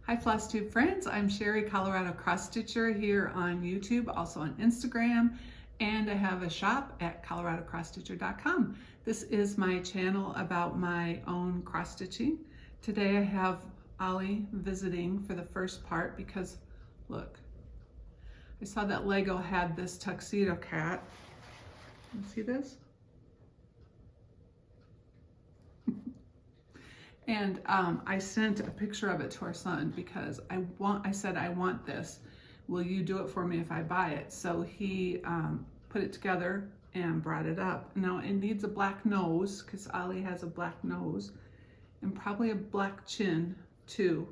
Hi FlossTube friends, I'm Sherry, Colorado Cross Stitcher here on YouTube, also on Instagram, and I have a shop at coloradocrossstitcher.com. This is my channel about my own cross stitching. Today I have Ollie visiting for the first part because look, I saw that Lego had this tuxedo cat. You see this? And I sent a picture of it to our son because I said, I want this. Will you do it for me if I buy it? So he put it together and brought it up. Now it needs a black nose because Ollie has a black nose and probably a black chin too.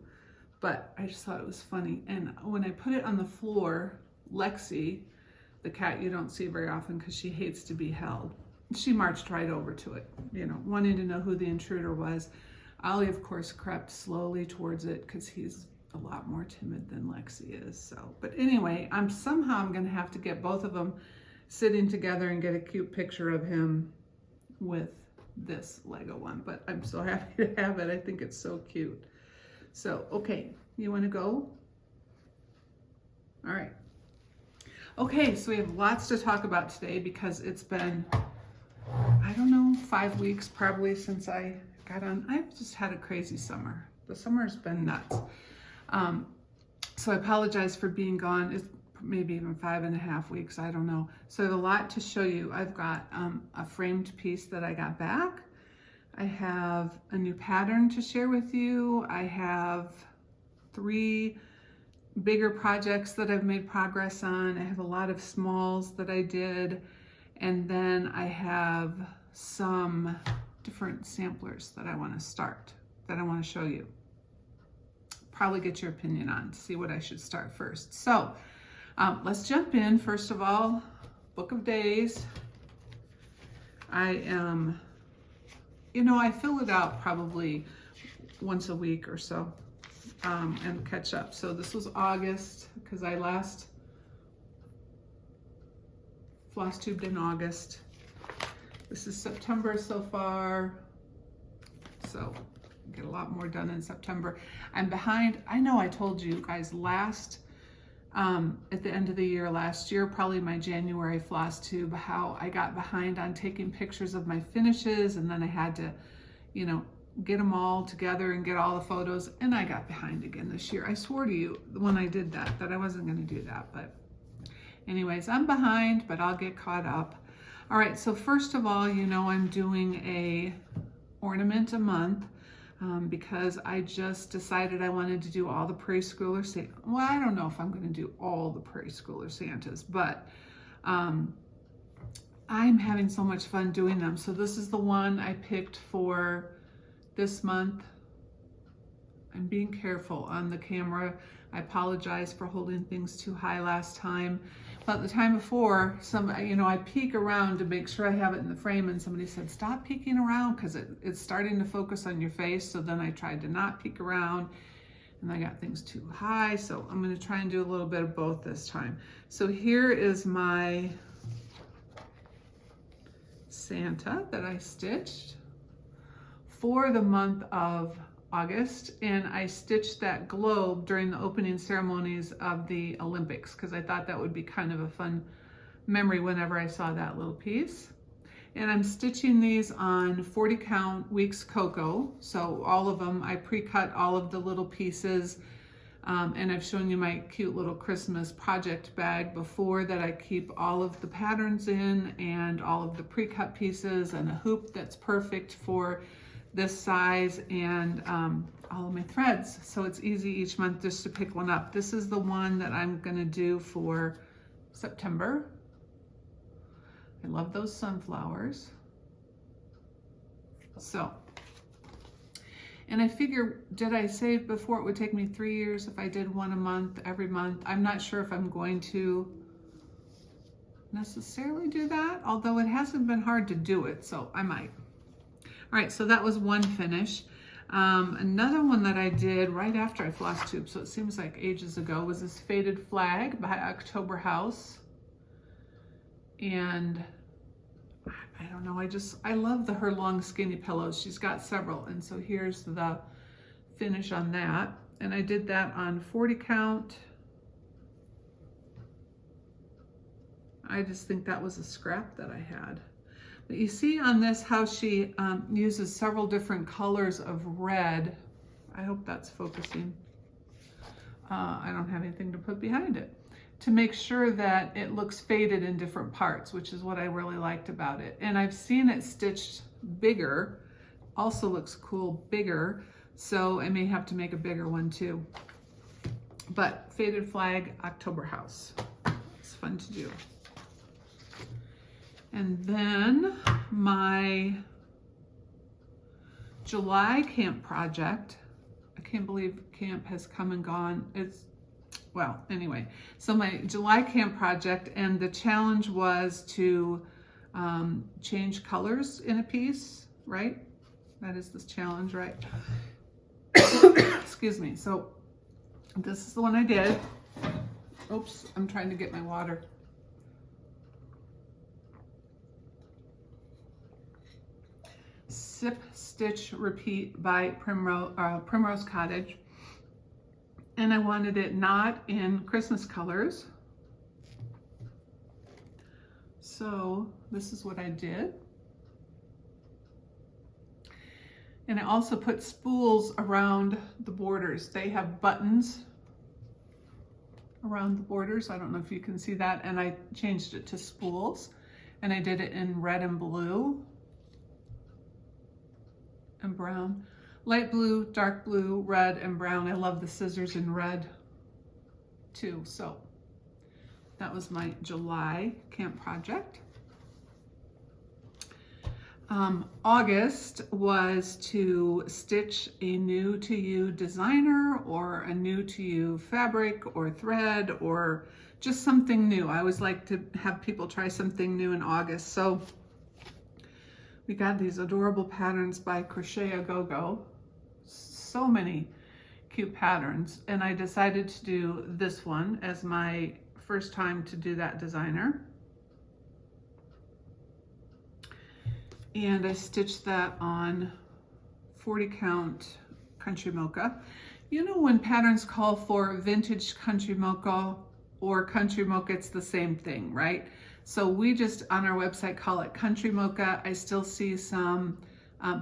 But I just thought it was funny. And when I put it on the floor, Lexi, the cat you don't see very often because she hates to be held, she marched right over to it, you know, wanting to know who the intruder was. Ollie, of course, crept slowly towards it because he's a lot more timid than Lexi is. So, but anyway, I'm going to have to get both of them sitting together and get a cute picture of him with this Lego one. But I'm so happy to have it. I think it's so cute. So, okay, you want to go? All right. Okay, so we have lots to talk about today because it's been, I don't know, 5 weeks probably since I got on. I've just had a crazy summer. The summer's been nuts. So I apologize for being gone. It's maybe even 5.5 weeks. I don't know. So I have a lot to show you. I've got a framed piece that I got back. I have a new pattern to share with you. I have 3 bigger projects that I've made progress on. I have a lot of smalls that I did. And then I have some different samplers that I want to start, that I want to show you. Probably get your opinion on, see what I should start first. So let's jump in. First of all, Book of Days. I am, you know, I fill it out probably once a week or so and catch up. So this was August because I last FlossTubed in August. This is September so far, so get a lot more done in September. I'm behind. I know I told you guys at the end of the year last year, probably my January FlossTube, how I got behind on taking pictures of my finishes, and then I had to, you know, get them all together and get all the photos, and I got behind again this year. I swore to you when I did that I wasn't going to do that, but anyways, I'm behind, but I'll get caught up. All right, so first of all, you know, I'm doing a ornament a month because I just decided I wanted to do all the preschooler Santa. Well, I don't know if I'm going to do all the preschooler Santas, but I'm having so much fun doing them. So this is the one I picked for this month. I'm being careful on the camera. I apologize for holding things too high last time. But the time before, I peek around to make sure I have it in the frame, and somebody said, stop peeking around because it's starting to focus on your face. So then I tried to not peek around and I got things too high. So I'm going to try and do a little bit of both this time. So here is my Santa that I stitched for the month of August, and I stitched that globe during the opening ceremonies of the Olympics because I thought that would be kind of a fun memory whenever I saw that little piece. And I'm stitching these on 40 count weeks cocoa, so all of them, I pre-cut all of the little pieces, and I've shown you my cute little Christmas project bag before that I keep all of the patterns in and all of the pre-cut pieces and a hoop that's perfect for this size, and all of my threads. So it's easy each month just to pick one up. This is the one that I'm gonna do for September. I love those sunflowers. So, and I figure, did I say before it would take me 3 years if I did one a month, every month? I'm not sure if I'm going to necessarily do that, although it hasn't been hard to do it, so I might. All right, so that was one finish. Another one that I did right after I FlossTube, so it seems like ages ago, was this Faded Flag by October House. And I don't know, I love her long skinny pillows. She's got several, and so here's the finish on that. and I did that on 40 count. I just think that was a scrap that I had. But you see on this how she uses several different colors of red. I hope that's focusing. I don't have anything to put behind it, to make sure that it looks faded in different parts, which is what I really liked about it. And I've seen it stitched bigger, also looks cool bigger, so I may have to make a bigger one too. But faded flag, October house. It's fun to do. And then my July camp project, I can't believe camp has come and gone. Well, anyway, so my July camp project, and the challenge was to change colors in a piece, right? That is this challenge, right? Excuse me. So this is the one I did. Oops, I'm trying to get my water. Sip, Stitch, Repeat by Primrose Cottage. And I wanted it not in Christmas colors. So this is what I did. And I also put spools around the borders. They have buttons around the borders. I don't know if you can see that. And I changed it to spools. And I did it in red and blue and brown. Light blue, dark blue, red, and brown. I love the scissors in red too. So that was my July camp project. August was to stitch a new to you designer or a new to you fabric or thread or just something new. I always like to have people try something new in August. So we got these adorable patterns by Crochet A Go Go. So many cute patterns, and I decided to do this one as my first time to do that designer. And I stitched that on 40 count Country Mocha. You know, when patterns call for vintage Country Mocha or Country Mocha, it's the same thing, right? So we just on our website call it Country Mocha. I still see some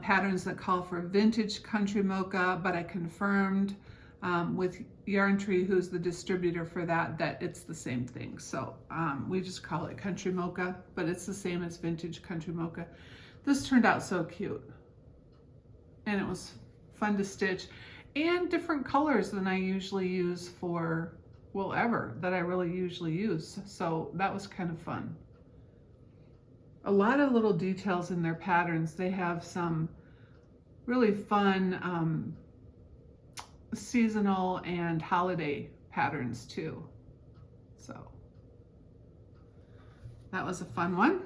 patterns that call for vintage Country Mocha, but I confirmed with Yarn Tree, who's the distributor for that, that it's the same thing. So we just call it Country Mocha, but it's the same as vintage Country Mocha. This turned out so cute, and it was fun to stitch, and different colors than I usually use for, well, ever, that I really usually use. So that was kind of fun. A lot of little details in their patterns. They have some really fun seasonal and holiday patterns too. So that was a fun one.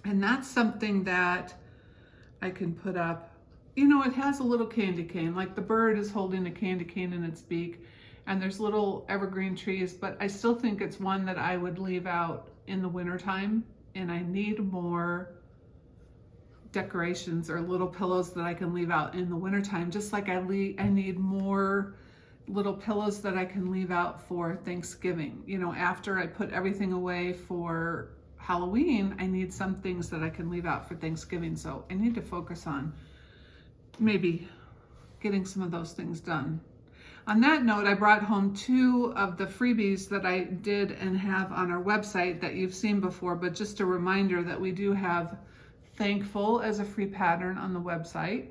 And that's something that I can put up. You know, it has a little candy cane, like the bird is holding a candy cane in its beak, and there's little evergreen trees, but I still think it's one that I would leave out in the wintertime. And I need more decorations or little pillows that I can leave out in the wintertime, just like I need more little pillows that I can leave out for Thanksgiving. You know, after I put everything away for Halloween, I need some things that I can leave out for Thanksgiving. So I need to focus on maybe getting some of those things done. On that note, I brought home 2 of the freebies that I did and have on our website that you've seen before, but just a reminder that we do have Thankful as a free pattern on the website.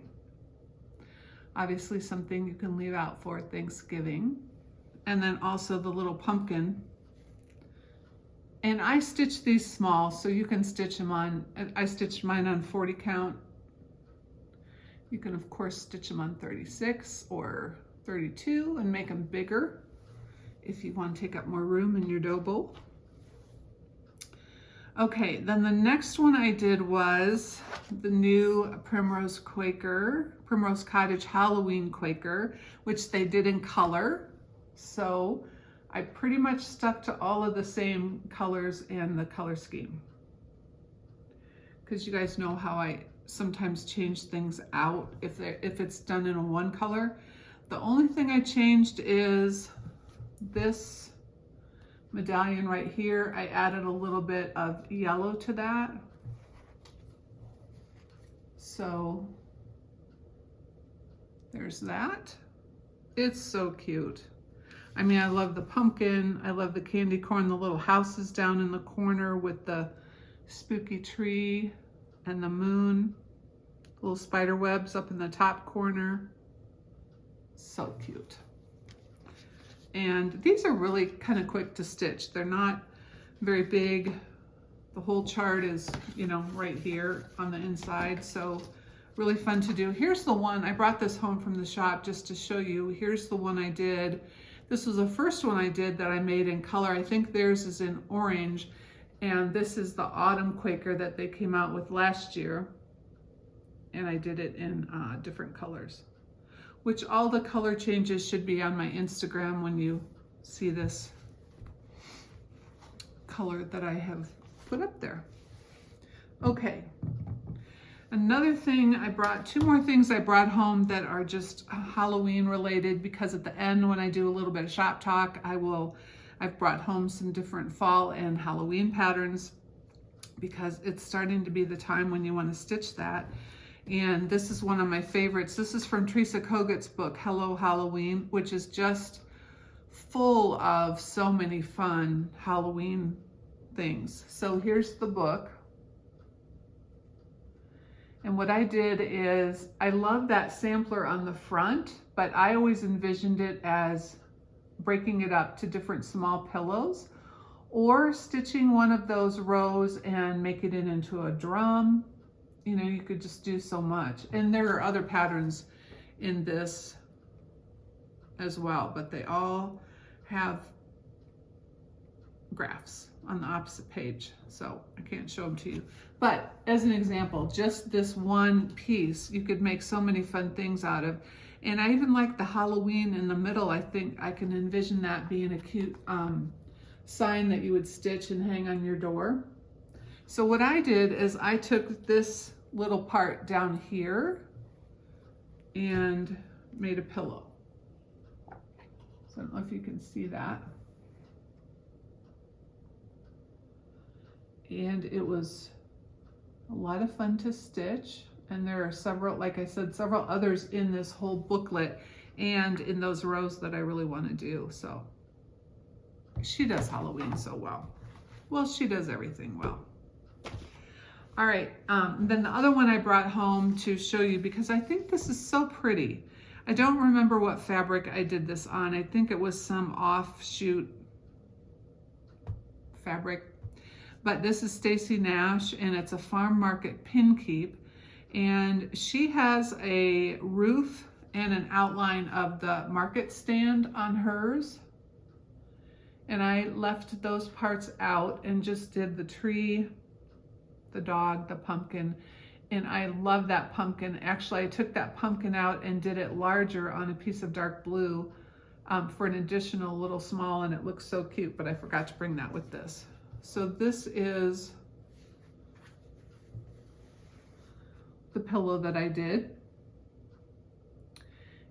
Obviously something you can leave out for Thanksgiving. And then also the little pumpkin. And I stitched these small, so you can stitch them on, I stitched mine on 40 count. You can of course stitch them on 36 or 32 and make them bigger if you want to take up more room in your dough bowl. Okay, then the next one I did was the new Primrose Cottage Halloween Quaker, which they did in color. So I pretty much stuck to all of the same colors and the color scheme. Because you guys know how I sometimes change things out if it's done in a one color. The only thing I changed is this medallion right here. I added a little bit of yellow to that. So there's that. It's so cute. I mean, I love the pumpkin. I love the candy corn, the little houses down in the corner with the spooky tree and the moon. Little spider webs up in the top corner. So cute. And these are really kind of quick to stitch. They're not very big. The whole chart is, you know, right here on the inside. So really fun to do. Here's the one, I brought this home from the shop just to show you. Here's the one I did. This was the first one I did that I made in color. I think theirs is in orange. And this is the Autumn Quaker that they came out with last year. And I did it in different colors, which all the color changes should be on my Instagram when you see this color that I have put up there. Okay. Another thing I brought, two more things I brought home that are just Halloween related, because at the end when I do a little bit of shop talk, I've brought home some different fall and Halloween patterns because it's starting to be the time when you want to stitch that. And this is one of my favorites. This is from Teresa Koget's book, Hello Halloween, which is just full of so many fun Halloween things. So here's the book. And what I did is, I love that sampler on the front, but I always envisioned it as breaking it up to different small pillows, or stitching one of those rows and making it into a drum. You know, you could just do so much. And there are other patterns in this as well, but they all have graphs on the opposite page, so I can't show them to you. But as an example, just this one piece, you could make so many fun things out of. And I even like the Halloween in the middle. I think I can envision that being a cute sign that you would stitch and hang on your door. So what I did is I took this little part down here and made a pillow. So I don't know if you can see that. And it was a lot of fun to stitch. And there are several, like I said, several others in this whole booklet and in those rows that I really want to do. So she does Halloween so well. Well, she does everything well. All right, then the other one I brought home to show you, because I think this is so pretty. I don't remember what fabric I did this on. I think it was some offshoot fabric. But this is Stacy Nash, and it's a farm market pin keep. And she has a roof and an outline of the market stand on hers. And I left those parts out and just did the tree, the dog, the pumpkin. And I love that pumpkin. Actually, I took that pumpkin out and did it larger on a piece of dark blue for an additional little small, and it looks so cute, but I forgot to bring that with this. So this is the pillow that I did.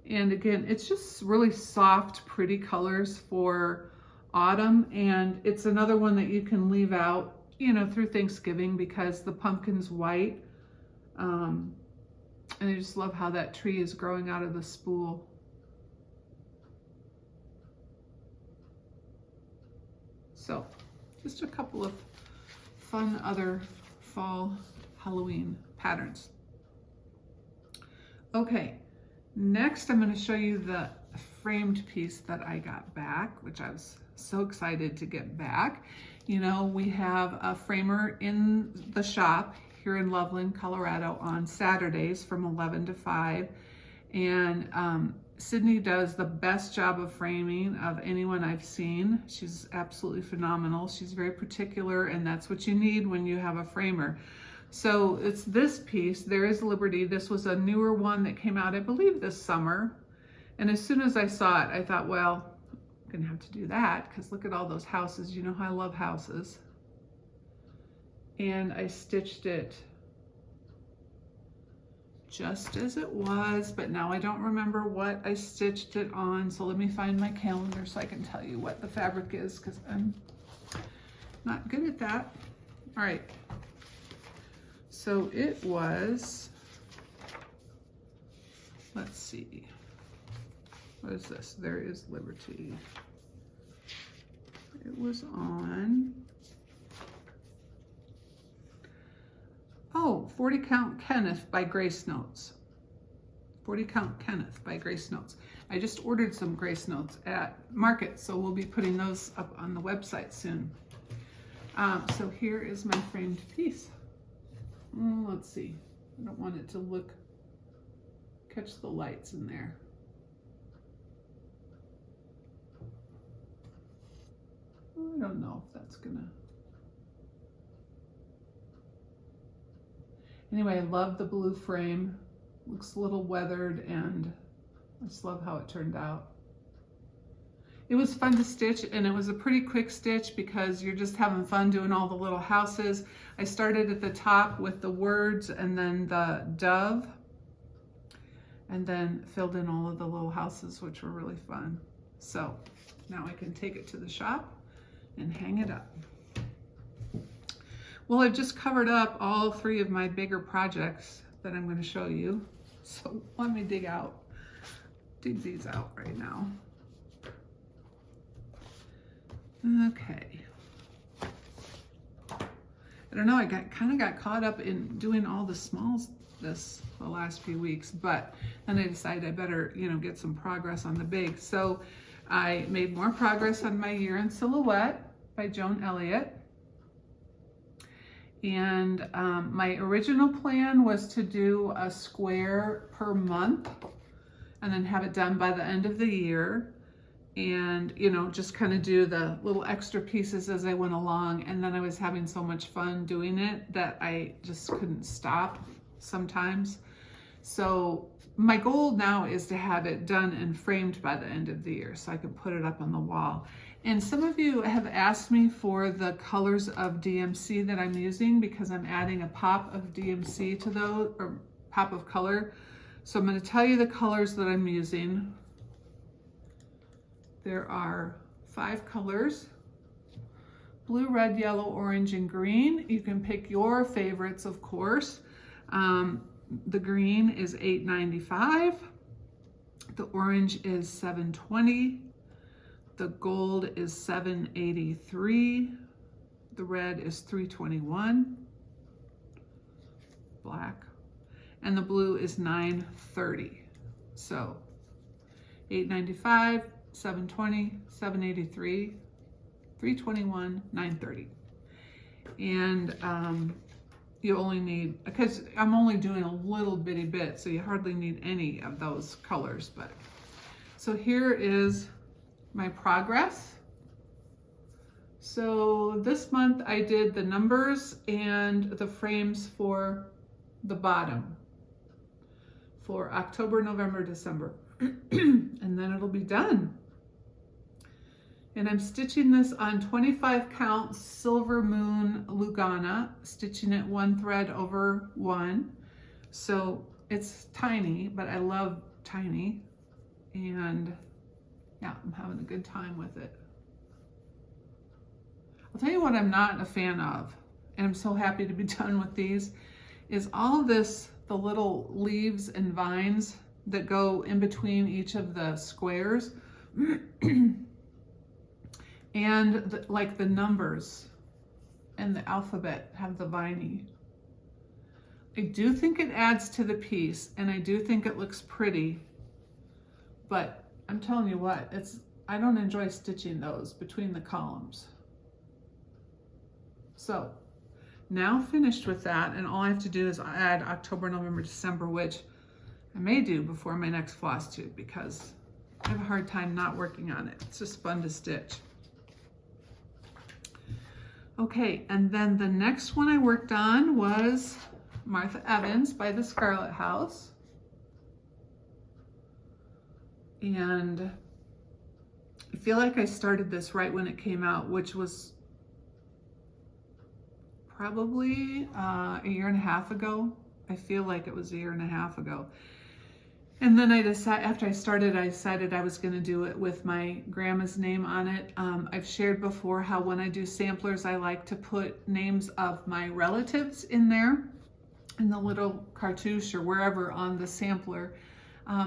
And again, it's just really soft, pretty colors for autumn. And it's another one that you can leave out, you know, through Thanksgiving, because the pumpkin's white. And I just love how that tree is growing out of the spool. So just a couple of fun other fall Halloween patterns. Okay, next I'm going to show you the framed piece that I got back, which I was so excited to get back. You know, we have a framer in the shop here in Loveland, Colorado on Saturdays from 11 to 5. And Sydney does the best job of framing of anyone I've seen. She's absolutely phenomenal. She's very particular, and that's what you need when you have a framer. So it's this piece, There is Liberty. This was a newer one that came out, I believe, this summer. And as soon as I saw it, I thought, well, I'm gonna have to do that, because look at all those houses. You know how I love houses. And I stitched it just as it was, but now I don't remember what I stitched it on. So let me find my calendar so I can tell you what the fabric is, because I'm not good at that. All right. So it was, let's see. What is this? There is Liberty. It was on, 40 Count Kenneth by Grace Notes. 40 Count Kenneth by Grace Notes. I just ordered some Grace Notes at Market, so we'll be putting those up on the website soon. So here is my framed piece. Let's see. I don't want it to catch the lights in there. I don't know if that's gonna. Anyway, I love the blue frame. Looks a little weathered, and I just love how it turned out. It was fun to stitch, and it was a pretty quick stitch because you're just having fun doing all the little houses. I started at the top with the words and then the dove, and then filled in all of the little houses, which were really fun. So now I can take it to the shop and hang it up. Well, I've just covered up all 3 of my bigger projects that I'm going to show you. So let me dig these out right now. Okay. I don't know, I kind of got caught up in doing all the smalls the last few weeks, but then I decided I better, get some progress on the big. So I made more progress on my Year in Silhouette by Joan Elliott. And my original plan was to do a square per month and then have it done by the end of the year, and just kind of do the little extra pieces as I went along. And then I was having so much fun doing it that I just couldn't stop sometimes. So my goal now is to have it done and framed by the end of the year so I can put it up on the wall. And some of you have asked me for the colors of DMC that I'm using, because I'm adding a pop of DMC to those, or pop of color. So I'm going to tell you the colors that I'm using. There are 5 colors: blue, red, yellow, orange, and green. You can pick your favorites, of course. The green is $8.95. The orange is $7.20. The gold is $7.83. The red is $3.21. Black. And the blue is $9.30. So $8.95, $7.20, $7.83, $3.21, $9.30. And you only need, because I'm only doing a little bitty bit, so you hardly need any of those colors. But so here is my progress. So this month I did the numbers and the frames for the bottom for October, November, December, and then it'll be done. And I'm stitching this on 25 count Silver Moon Lugana, stitching it 1 thread over 1. So it's tiny, but I love tiny. And yeah, I'm having a good time with it. I'll tell you what I'm not a fan of, and I'm so happy to be done with these, is all of this, the little leaves and vines that go in between each of the squares. And like the numbers and the alphabet have the viney. I do think it adds to the piece, and I do think it looks pretty, but I'm telling you what, I don't enjoy stitching those between the columns. So now finished with that, and all I have to do is add October, November, December, which I may do before my next FlossTube because I have a hard time not working on it. It's just fun to stitch. Okay, and then the next one I worked on was Martha Evans by the Scarlet House. And I feel like I started this right when it came out, which was probably a year and a half ago. I feel like it was 1.5 years ago. And then after I started, I decided I was going to do it with my grandma's name on it. I've shared before how when I do samplers, I like to put names of my relatives in there, in the little cartouche or wherever on the sampler,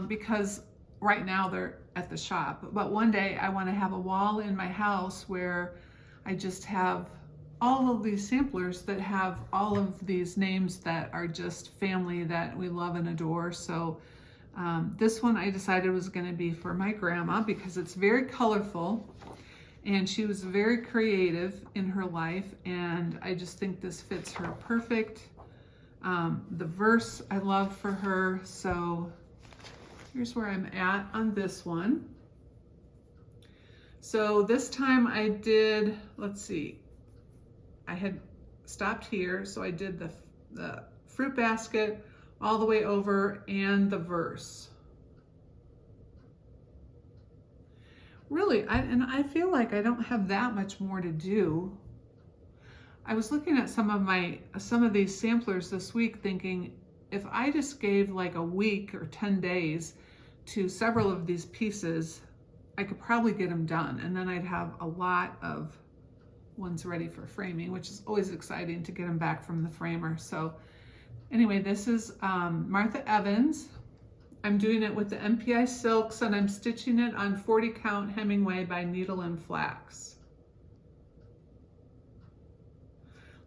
because right now they're at the shop. But one day I want to have a wall in my house where I just have all of these samplers that have all of these names that are just family that we love and adore. So this one I decided was going to be for my grandma because it's very colorful and she was very creative in her life, and I just think this fits her perfect. The verse I love for her, so here's where I'm at on this one. So this time I did, let's see, I had stopped here, so I did the fruit basket all the way over and the verse. Really, I feel like I don't have that much more to do. I was looking at some of these samplers this week thinking, if I just gave like a week or 10 days to several of these pieces, I could probably get them done, and then I'd have a lot of ones ready for framing, which is always exciting to get them back from the framer. So anyway, this is Martha Evans. I'm doing it with the MPI silks, and I'm stitching it on 40 count Hemingway by Needle and Flax.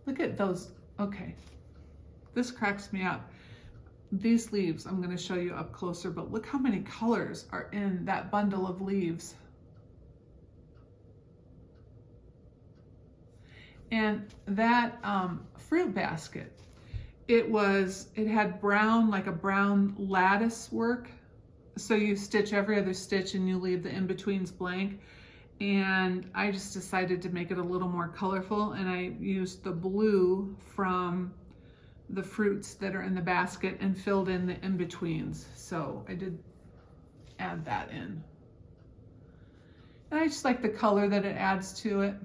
Look at those. Okay, this cracks me up. These leaves I'm going to show you up closer, but look how many colors are in that bundle of leaves. And that fruit basket, it had brown, like a brown lattice work. So you stitch every other stitch and you leave the in-betweens blank. And I just decided to make it a little more colorful, and I used the blue from the fruits that are in the basket and filled in the in-betweens. So I did add that in. And I just like the color that it adds to it.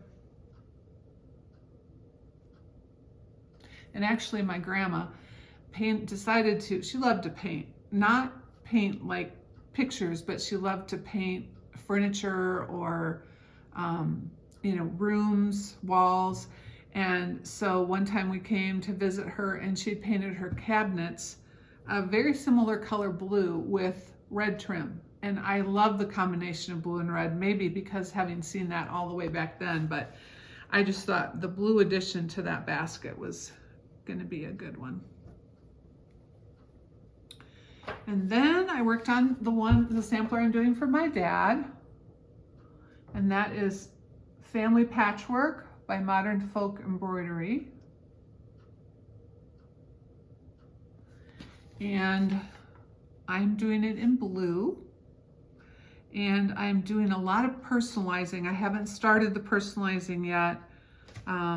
And actually my grandma decided to, she loved to paint, not paint like pictures, but she loved to paint furniture or, rooms, walls. And so one time we came to visit her and she painted her cabinets a very similar color blue with red trim. And I love the combination of blue and red, maybe because having seen that all the way back then, but I just thought the blue addition to that basket was going to be a good one. And then I worked on the sampler I'm doing for my dad, and that is Family Patchwork by Modern Folk Embroidery. And I'm doing it in blue, and I'm doing a lot of personalizing. I haven't started the personalizing yet. I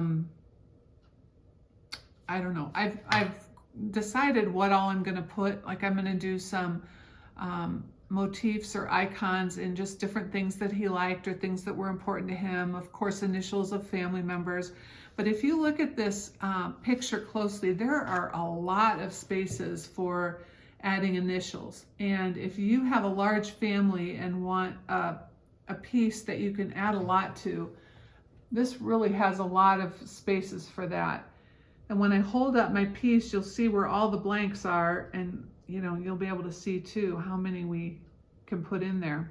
don't know. I've decided what all I'm going to put. Like I'm going to do some motifs or icons in just different things that he liked or things that were important to him. Of course, initials of family members. But if you look at this picture closely, there are a lot of spaces for adding initials. And if you have a large family and want a piece that you can add a lot to, this really has a lot of spaces for that. And when I hold up my piece, you'll see where all the blanks are, and you'll be able to see too how many we can put in there.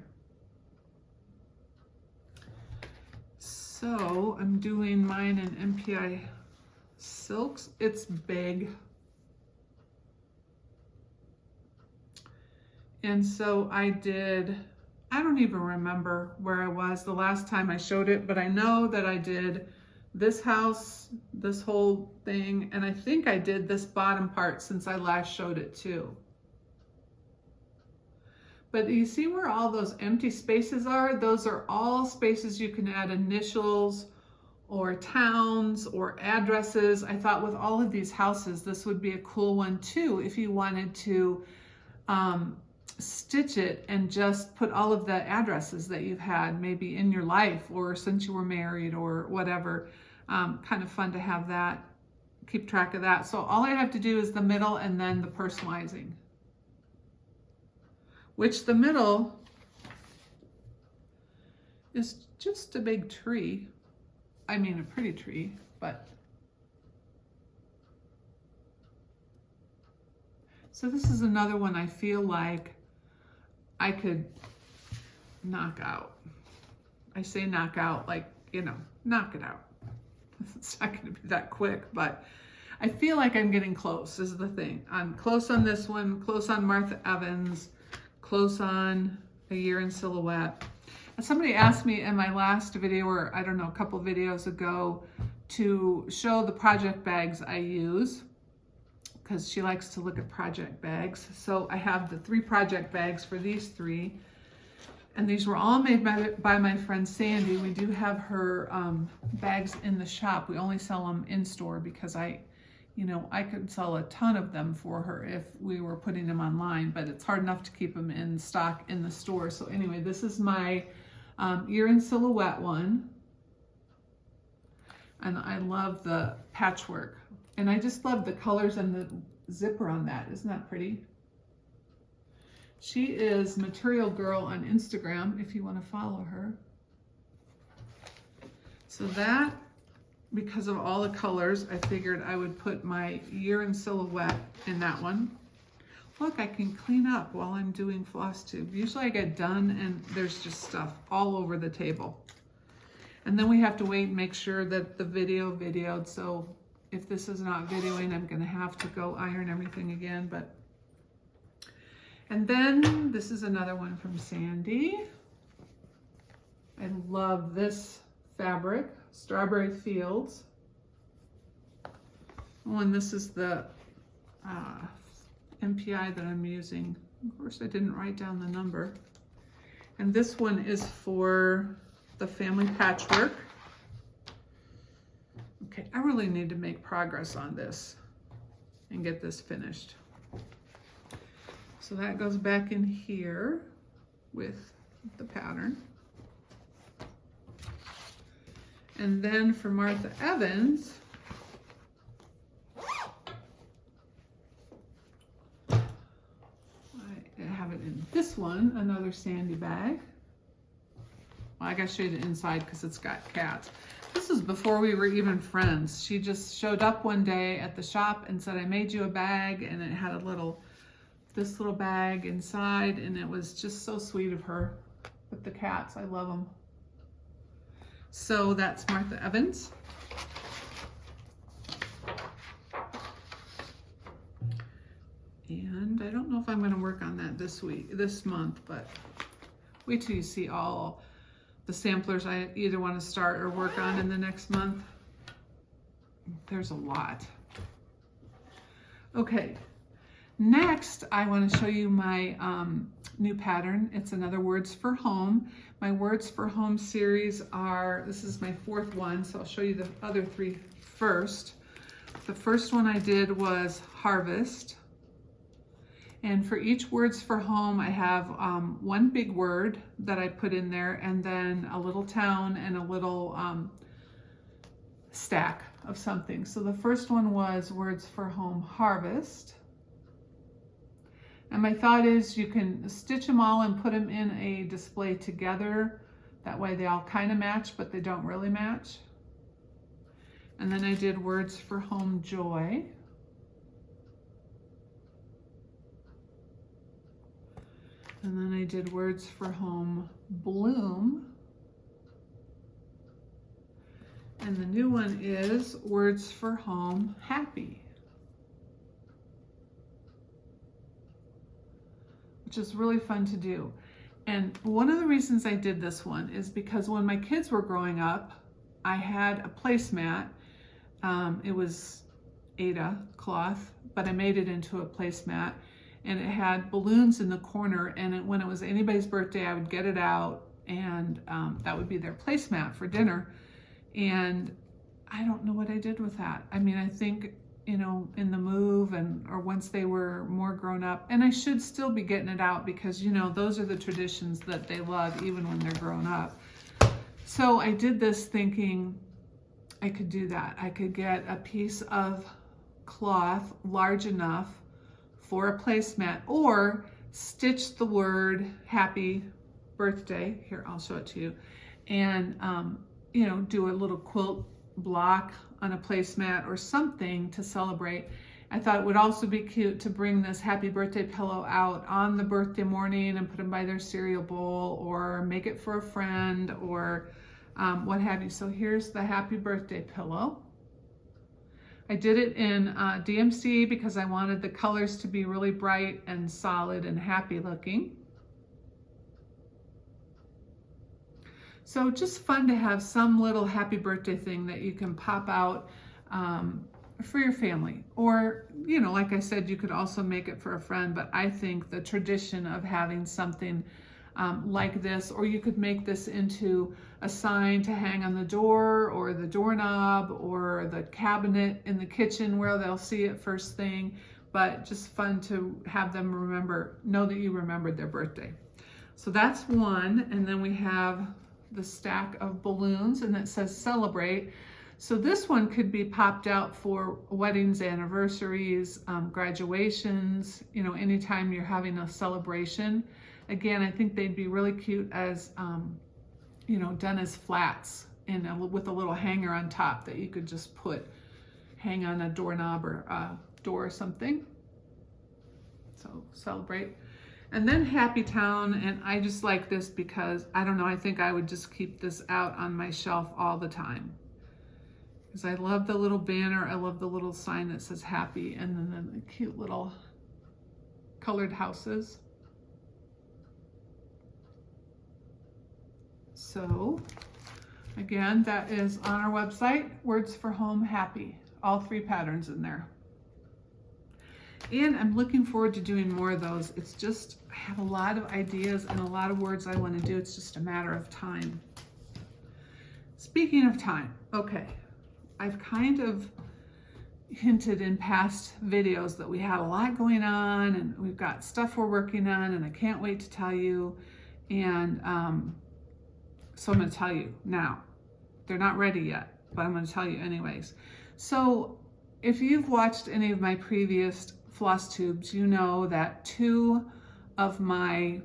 So I'm doing mine in MPI silks. It's big. And so I don't even remember where I was the last time I showed it, but I know that I did this house, this whole thing, and I think I did this bottom part since I last showed it too. But you see where all those empty spaces are? Those are all spaces you can add initials or towns or addresses. I thought with all of these houses, this would be a cool one too if you wanted to stitch it and just put all of the addresses that you've had maybe in your life or since you were married or whatever. Kind of fun to have that keep track of that. So all I have to do is the middle and then the personalizing. Which the middle is just a big tree. I mean, a pretty tree, but. So this is another one I feel like I could knock out. I say knock out like, you know, knock it out. It's not going to be that quick, but I feel like I'm getting close is the thing. I'm close on this one, close on Martha Evans, close on A Year in Silhouette. And somebody asked me in my last video, or I don't know, a couple videos ago, to show the project bags I use, because she likes to look at project bags. So I have the 3 project bags for these 3. And these were all made by my friend Sandy. We do have her bags in the shop. We only sell them in store because I could sell a ton of them for her if we were putting them online, but it's hard enough to keep them in stock in the store. So anyway, this is my Year in Silhouette one. And I love the patchwork. And I just love the colors and the zipper on that. Isn't that pretty? She is Material Girl on Instagram if you want to follow her. So that, because of all the colors, I figured I would put my Year in Silhouette in that one. Look, I can clean up while I'm doing FlossTube. Usually I get done and there's just stuff all over the table. And then we have to wait and make sure that the videoed. So if this is not videoing, I'm gonna have to go iron everything again, but. And then this is another one from Sandy. I love this fabric, Strawberry Fields. Oh, and this is the MPI that I'm using. Of course, I didn't write down the number. And this one is for the family patchwork. Okay, I really need to make progress on this and get this finished. So that goes back in here with the pattern. And then for Martha Evans, I have it in this one, another Sandy bag. Well, I gotta show you the inside because it's got cats. This is before we were even friends. She just showed up one day at the shop and said, I made you a bag, and it had this little bag inside, and it was just so sweet of her with the cats. I love them. So that's Martha Evans. And I don't know if I'm going to work on that this month, but wait till you see all the samplers I either want to start or work on in the next month. There's a lot. Okay. Next, I want to show you my new pattern. It's another Words for Home. My Words for Home series this is my 4th one, so I'll show you the other 3 first. The first one I did was Harvest. And for each Words for Home, I have one big word that I put in there, and then a little town and a little stack of something. So the first one was Words for Home Harvest. And my thought is you can stitch them all and put them in a display together. That way they all kind of match, but they don't really match. And then I did Words for Home Joy. And then I did Words for Home Bloom. And the new one is Words for Home Happy, which is really fun to do. And one of the reasons I did this one is because when my kids were growing up, I had a placemat. It was Ada cloth, but I made it into a placemat, and it had balloons in the corner, and when it was anybody's birthday, I would get it out, and that would be their placemat for dinner. And I don't know what I did with that. I mean, I think, you know, in the move or once they were more grown up, and I should still be getting it out because, you know, those are the traditions that they love even when they're grown up. So I did this thinking I could do that. I could get a piece of cloth large enough for a placemat, or stitch the word happy birthday, here I'll show it to you, and you know, do a little quilt block on a placemat or something to celebrate. I thought it would also be cute to bring this happy birthday pillow out on the birthday morning and put them by their cereal bowl, or make it for a friend, or what have you. So here's the happy birthday pillow. I did it in DMC because I wanted the colors to be really bright and solid and happy looking. So just fun to have some little happy birthday thing that you can pop out for your family. Or, you know, like I said, you could also make it for a friend, but I think the tradition of having something like this, or you could make this into a sign to hang on the door, or the doorknob, or the cabinet in the kitchen where they'll see it first thing, but just fun to have them know that you remembered their birthday. So that's one. And then we have the stack of balloons, and it says celebrate. So this one could be popped out for weddings, anniversaries, graduations, you know, anytime you're having a celebration. Again, I think they'd be really cute as, you know, done as flats and with a little hanger on top that you could just hang on a doorknob or a door or something. So celebrate. And then Happy Town, and I just like this because, I don't know, I think I would just keep this out on my shelf all the time. Because I love the little banner, I love the little sign that says happy, and then the cute little colored houses. So, again, that is on our website, Words for Home Happy, all 3 patterns in there. And I'm looking forward to doing more of those. It's just, I have a lot of ideas and a lot of words I want to do. It's just a matter of time. Speaking of time, okay, I've kind of hinted in past videos that we had a lot going on, and we've got stuff we're working on, and I can't wait to tell you. And so I'm going to tell you now. They're not ready yet, but I'm going to tell you anyways. So if you've watched any of my previous FlossTubes, you know that 2 of my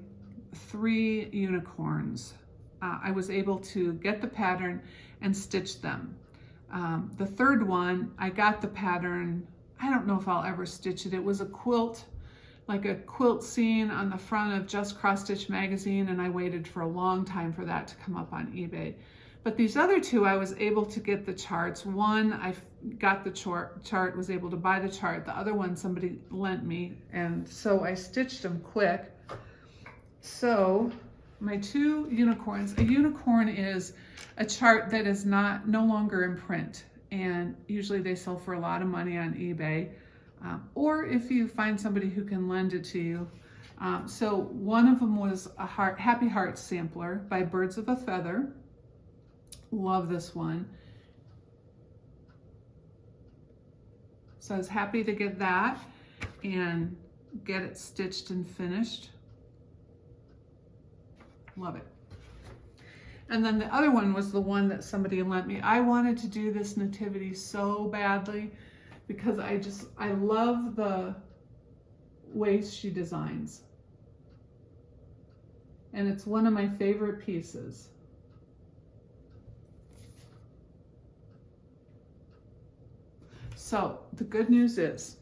3 unicorns, I was able to get the pattern and stitch them. The 3rd one, I got the pattern, I don't know if I'll ever stitch it. It was a quilt, like a quilt scene on the front of Just Cross Stitch magazine, and I waited for a long time for that to come up on eBay. But these other 2, I was able to get the charts. One, I got the chart, was able to buy the chart. The other one, somebody lent me, and so I stitched them quick. So my 2 unicorns, a unicorn is a chart that is no longer in print, and usually they sell for a lot of money on eBay, or if you find somebody who can lend it to you. So one of them was a Happy Hearts sampler by Birds of a Feather. Love this one. So I was happy to get that and get it stitched and finished. Love it. And then the other one was the one that somebody lent me. I wanted to do this nativity so badly because I love the way she designs. And it's one of my favorite pieces. So the good news is,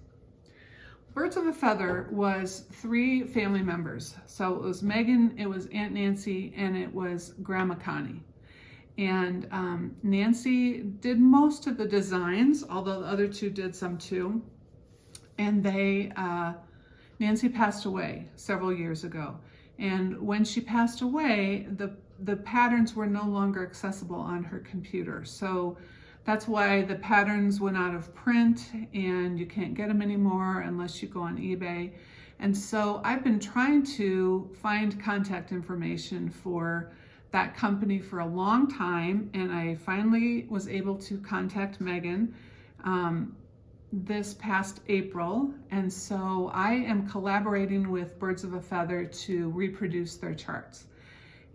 Birds of a Feather was 3 family members. So it was Megan, it was Aunt Nancy, and it was Grandma Connie. And Nancy did most of the designs, although the other 2 did some too. And Nancy passed away several years ago. And when she passed away, the patterns were no longer accessible on her computer. So that's why the patterns went out of print, and you can't get them anymore unless you go on eBay. And so I've been trying to find contact information for that company for a long time, and I finally was able to contact Megan this past April. And so I am collaborating with Birds of a Feather to reproduce their charts.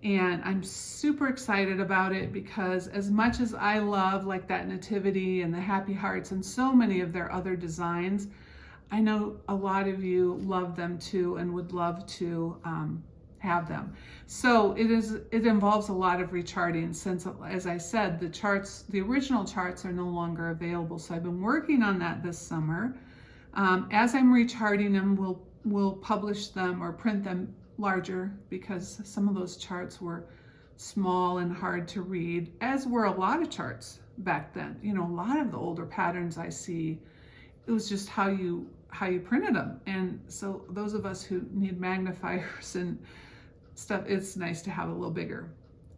And I'm super excited about it because as much as I love like that nativity and the happy hearts and so many of their other designs, I know a lot of you love them too and would love to have them. So it involves a lot of recharting since, as I said, the original charts are no longer available. So I've been working on that this summer. As I'm recharting them, we'll publish them or print them larger because some of those charts were small and hard to read, as were a lot of charts back then. You know, a lot of the older patterns I see, it was just how you printed them. And so those of us who need magnifiers and stuff, it's nice to have a little bigger.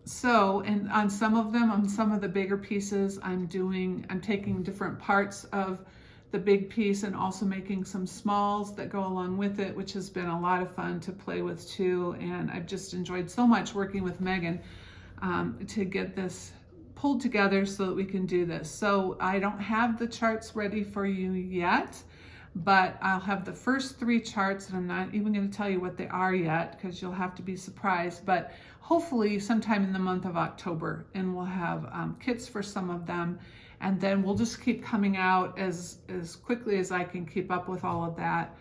So, and on some of them, on some of the bigger pieces, I'm taking different parts of the big piece and also making some smalls that go along with it, which has been a lot of fun to play with too. And I've just enjoyed so much working with Megan to get this pulled together so that we can do this. So I don't have the charts ready for you yet, but I'll have the first 3 charts, and I'm not even going to tell you what they are yet because you'll have to be surprised, but hopefully sometime in the month of October, and we'll have kits for some of them. And then we'll just keep coming out as quickly as I can keep up with all of that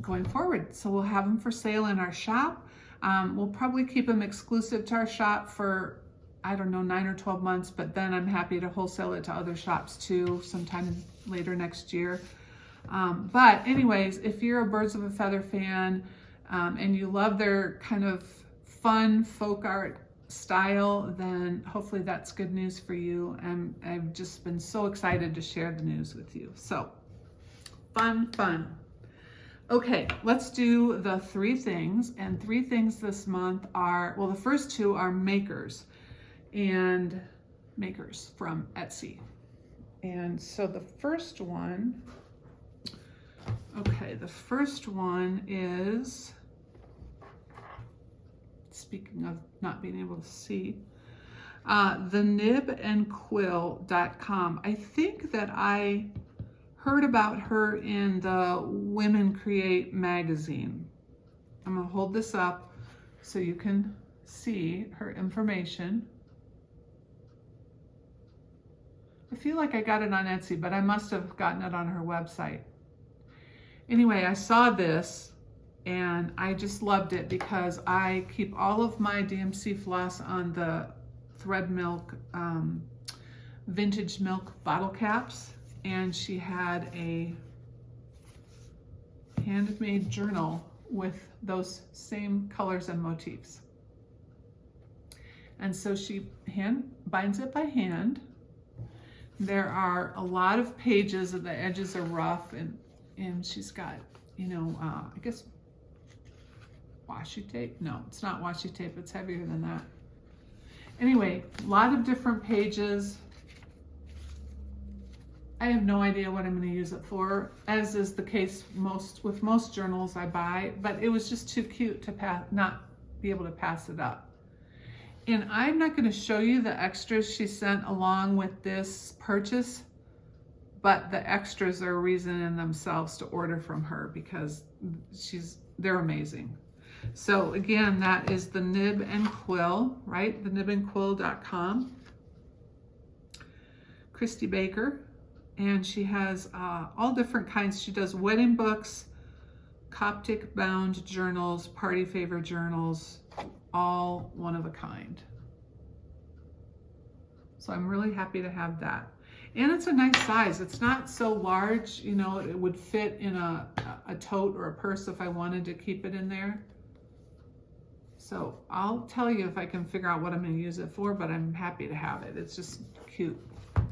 going forward. So we'll have them for sale in our shop. We'll probably keep them exclusive to our shop for, I don't know, 9 or 12 months, but then I'm happy to wholesale it to other shops too sometime later next year. But anyways, if you're a Birds of a Feather fan and you love their kind of fun folk art style, then hopefully that's good news for you. And I've just been so excited to share the news with you. So fun. Okay, let's do the 3 things. And 3 things this month are, well, the first 2 are makers from Etsy. And so the first one is, speaking of not being able to see, thenibandquill.com. I think that I heard about her in the Women Create magazine. I'm gonna hold this up so you can see her information. I feel like I got it on Etsy, but I must have gotten it on her website. Anyway, I saw this and I just loved it because I keep all of my DMC floss on the Thread Milk vintage milk bottle caps, and she had a handmade journal with those same colors and motifs. And so she binds it by hand. There are a lot of pages and the edges are rough, and she's got, you know, I guess washi tape. No, it's not washi tape, it's heavier than that. Anyway, a lot of different pages. I have no idea what I'm going to use it for, as is the case with most journals I buy, but it was just too cute to not be able to pass it up. And I'm not going to show you the extras she sent along with this purchase, but the extras are a reason in themselves to order from her because they're amazing. So again, that is the Nib and Quill, right? thenibandquill.com. Christy Baker, and she has all different kinds. She does wedding books, Coptic bound journals, party favor journals, all one of a kind. So I'm really happy to have that. And it's a nice size. It's not so large, you know, it would fit in a tote or a purse if I wanted to keep it in there. So I'll tell you if I can figure out what I'm going to use it for, but I'm happy to have it. It's just cute. All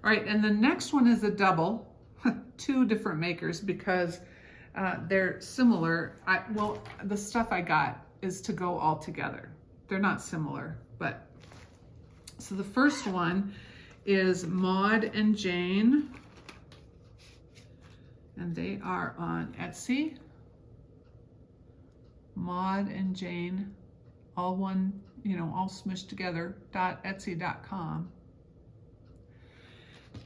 right, and the next one is a double, 2 different makers because they're similar. Well, the stuff I got is to go all together. They're not similar, but so the first one is Maud and Jane, and they are on Etsy. Maud and Jane, all one, you know, all smushed together, .etsy.com.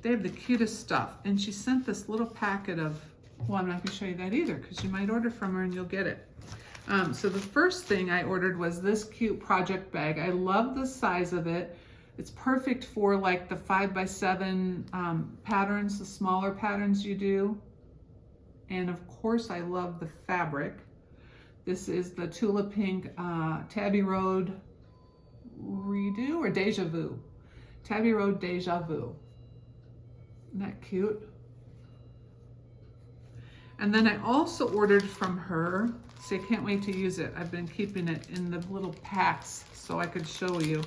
They have the cutest stuff, and she sent this little packet of, well, I'm not going to show you that either because you might order from her and you'll get it. So the first thing I ordered was this cute project bag. I love the size of it. It's perfect for like the 5x7 patterns, the smaller patterns you do. And of course I love the fabric. This is the Tula Pink Tabby Road Redo or Deja Vu. Tabby Road Deja Vu. Isn't that cute? And then I also ordered from her, see, I can't wait to use it. I've been keeping it in the little packs so I could show you.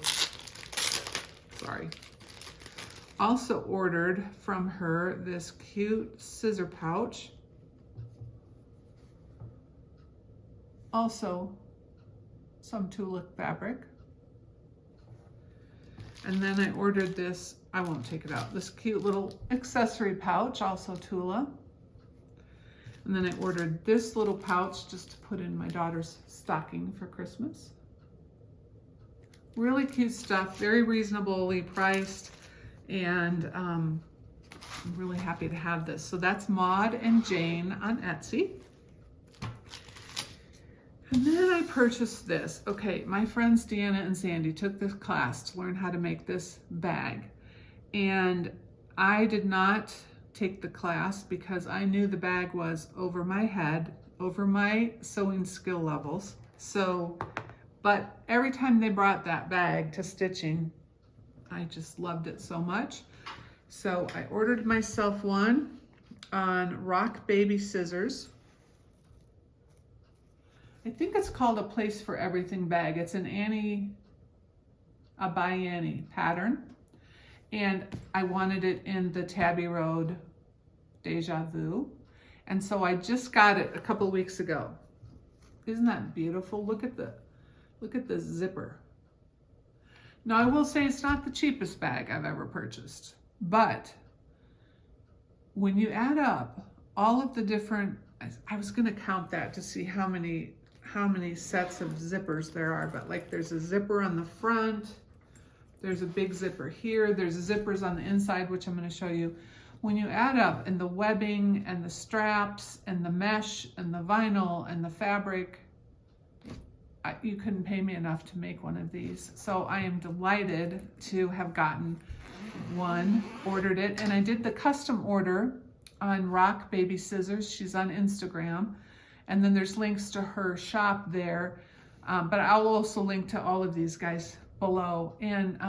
Sorry. Also ordered from her this cute scissor pouch. Also some Tula fabric. And then I ordered this, I won't take it out, this cute little accessory pouch, also Tula. And then I ordered this little pouch just to put in my daughter's stocking for Christmas. Really cute stuff, very reasonably priced, and I'm really happy to have this. So that's Maud and Jane on Etsy. And then I purchased this. Okay, my friends Deanna and Sandy took this class to learn how to make this bag. And I did not take the class because I knew the bag was over my head, over my sewing skill levels. So, but every time they brought that bag to stitching, I just loved it so much. So I ordered myself one on Rock Baby Scissors. I think it's called a Place for Everything bag. It's an by Annie pattern. And I wanted it in the Tabby Road Deja Vu. And so I just got it a couple weeks ago. Isn't that beautiful? Look at the zipper. Now I will say it's not the cheapest bag I've ever purchased, but when you add up all of the different, I was gonna count that to see how many sets of zippers there are, but like there's a zipper on the front, there's a big zipper here, there's zippers on the inside, which I'm going to show you. When you add up, and the webbing and the straps and the mesh and the vinyl and the fabric, you couldn't pay me enough to make one of these. So I am delighted to have gotten one, ordered it, and I did the custom order on Rock Baby Scissors. She's on Instagram, and then there's links to her shop there, but I'll also link to all of these guys below. And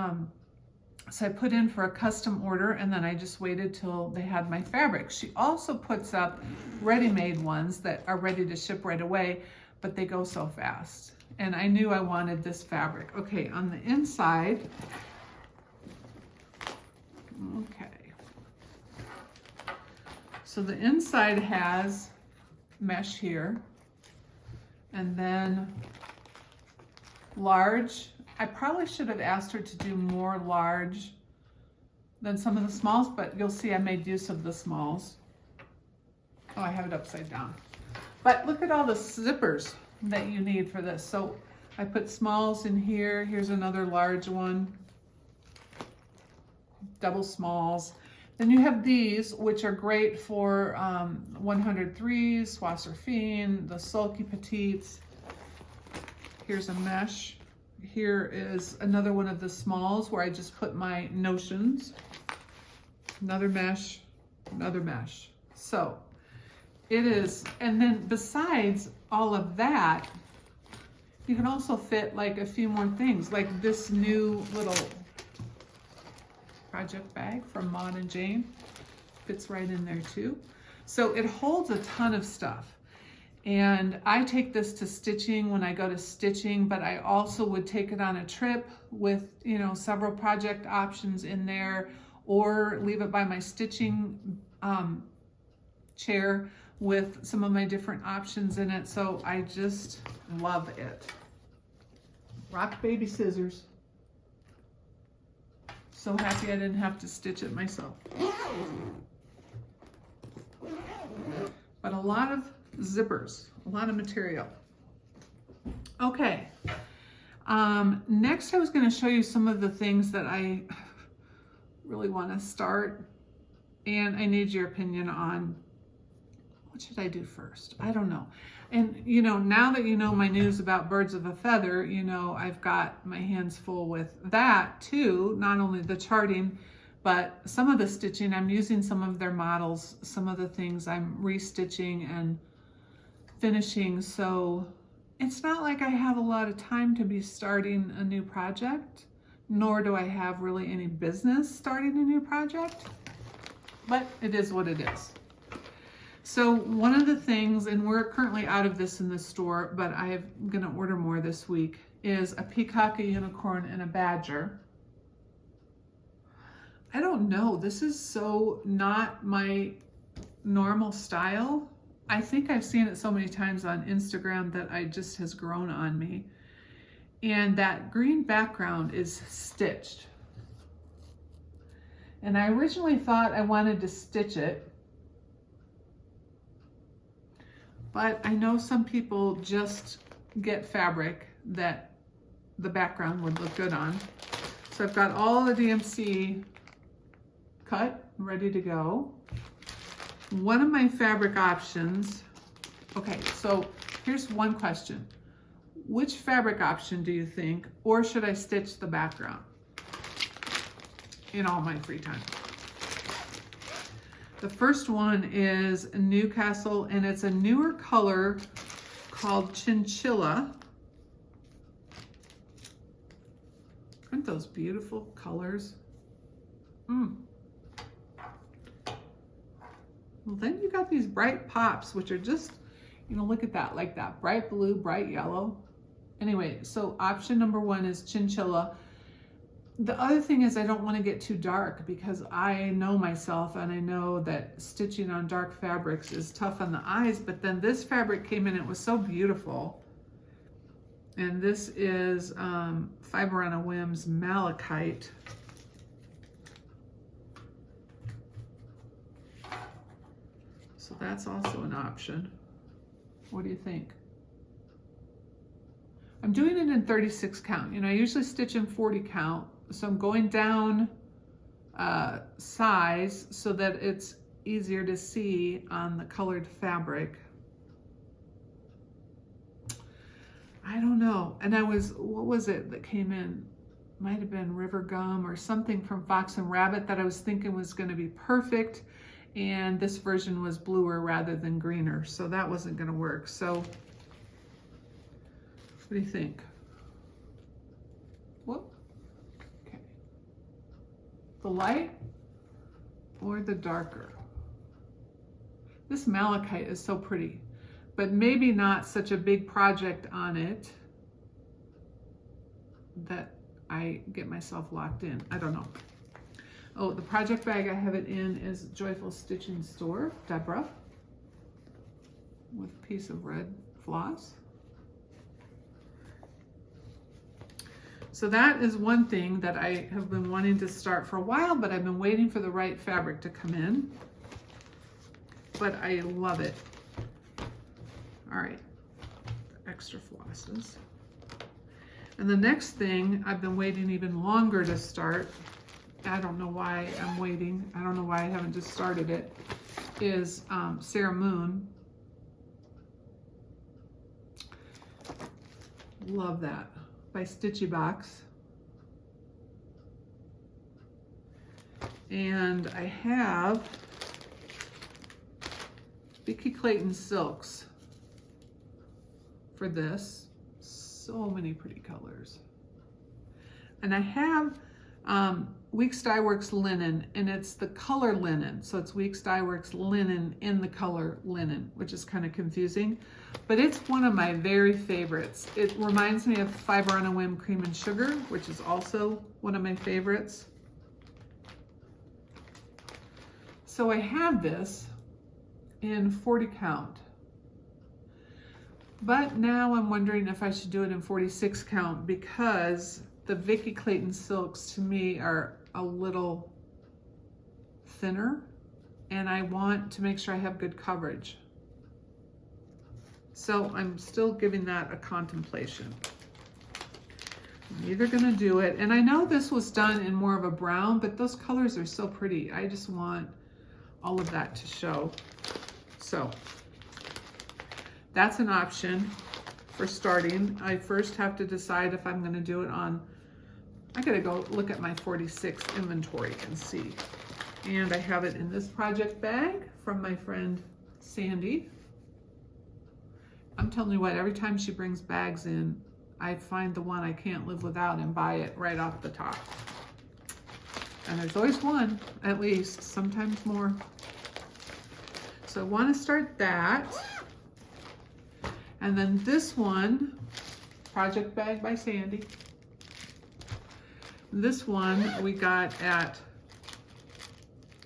so I put in for a custom order, and then I just waited till they had my fabric. She also puts up ready-made ones that are ready to ship right away, but they go so fast. And I knew I wanted this fabric. Okay, on the inside, okay. So the inside has mesh here, and then large. I probably should have asked her to do more large than some of the smalls, but you'll see I made use of the smalls. Oh, I have it upside down. But look at all the zippers that you need for this. So I put smalls in here. Here's another large one. Double smalls. Then you have these, which are great for 103s, Swasser Fiend, the Sulky Petites. Here's a mesh. Here is another one of the smalls where I just put my notions. Another mesh, another mesh. So it is, and then besides all of that, you can also fit like a few more things, like this new little project bag from Maud and Jane. Fits right in there too. So it holds a ton of stuff. And I take this to stitching when I go to stitching, but I also would take it on a trip with, you know, several project options in there, or leave it by my stitching chair with some of my different options in it. So I just love it. Rock Baby Scissors. So happy I didn't have to stitch it myself. But a lot of zippers, a lot of material. Okay, next I was going to show you some of the things that I really want to start, and I need your opinion on. what should I do first? I don't know. And you know, now that you know my news about birds of a feather, you know, I've got my hands full with that too, not only the charting, but some of the stitching. I'm using some of their models, some of the things I'm restitching and finishing. So it's not like I have a lot of time to be starting a new project, nor do I have really any business starting a new project, but it is what it is. So one of the things, and we're currently out of this in the store, but I'm gonna order more this week, is a peacock, a unicorn, and a badger. I don't know, this is so not my normal style. I think I've seen it so many times on Instagram that it just has grown on me. And that green background is stitched. And I originally thought I wanted to stitch it, but I know some people just get fabric that the background would look good on. So I've got all the DMC cut, ready to go. One of my fabric options, okay, so here's one question. Which fabric option do you think, or should I stitch the background in all my free time? The first one is Newcastle, and it's a newer color called Chinchilla. Aren't those beautiful colors? Well, then you got these bright pops, which are just, you know, look at that, like that bright blue, bright yellow. Anyway, so option number one is Chinchilla. The other thing is I don't want to get too dark, because I know myself and I know that stitching on dark fabrics is tough on the eyes, but then this fabric came in, it was so beautiful. And this is Fiber on a Whim's Malachite. So that's also an option. What do you think? I'm doing it in 36 count. You know, I usually stitch in 40 count. So I'm going down size so that it's easier to see on the colored fabric. I don't know. And what was it that came in? Might have been River Gum or something from Fox and Rabbit that I was thinking was going to be perfect. And this version was bluer rather than greener, so that wasn't going to work. So what do you think? Whoop. Okay. The light or the darker? This malachite is so pretty, but maybe not such a big project on it that I get myself locked in. I don't know. Oh, the project bag I have it in is Joyful Stitching Store, Deborah, with a piece of red floss. So that is one thing that I have been wanting to start for a while, but I've been waiting for the right fabric to come in. But I love it. All right, extra flosses. And the next thing I've been waiting even longer to start, I don't know why I'm waiting, I don't know why I haven't just started it, is Sarah Moon. Love that, by Stitchy Box. And I have Vicki Clayton Silks for this. So many pretty colors. And I have Weeks Dye Works linen, and it's the color linen. So it's Weeks Dye Works linen in the color linen, which is kind of confusing, but it's one of my very favorites. It reminds me of Fiber on a Whim Cream and Sugar, which is also one of my favorites. So I have this in 40 count, but now I'm wondering if I should do it in 46 count, because the Vicki Clayton Silks to me are a little thinner, and I want to make sure I have good coverage. So I'm still giving that a contemplation. I'm either gonna do it, and I know this was done in more of a brown, but those colors are so pretty. I just want all of that to show. So that's an option for starting. I first have to decide if I'm going to do it on, I got to go look at my 46 inventory and see. And I have it in this project bag from my friend Sandy. I'm telling you what, every time she brings bags in, I find the one I can't live without and buy it right off the top. And there's always one, at least, sometimes more. So I want to start that. And then this one, project bag by Sandy. This one we got at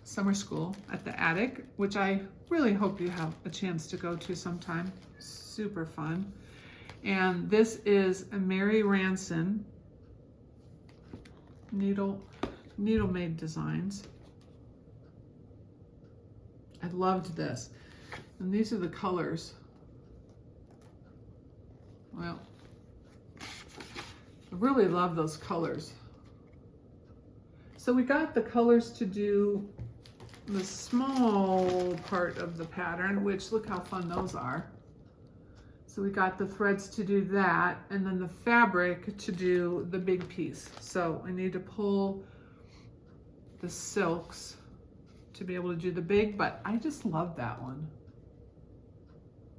summer school at the Attic, which I really hope you have a chance to go to sometime. Super fun. And this is a Mary Ranson needle made designs. I loved this. And these are the colors. Well, I really love those colors. So we got the colors to do the small part of the pattern, which look how fun those are. So we got the threads to do that, and then the fabric to do the big piece. So I need to pull the silks to be able to do the big, but I just love that one.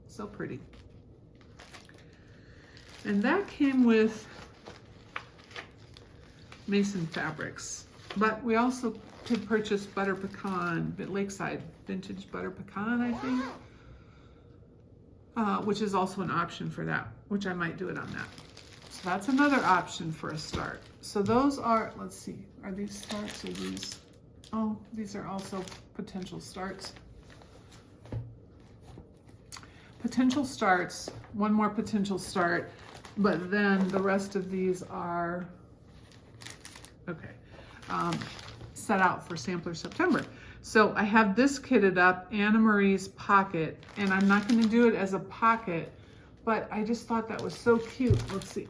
So pretty. And that came with Mason Fabrics, but we also could purchase butter pecan, Lakeside vintage butter pecan, I think, which is also an option for that, which I might do it on that. So that's another option for a start. So those are, let's see, are these starts or these? Oh, these are also potential starts. Potential starts, one more potential start, but then the rest of these are, okay, set out for Sampler September. So I have this kitted up, Anna Marie's pocket, and I'm not going to do it as a pocket, but I just thought that was so cute. Let's see.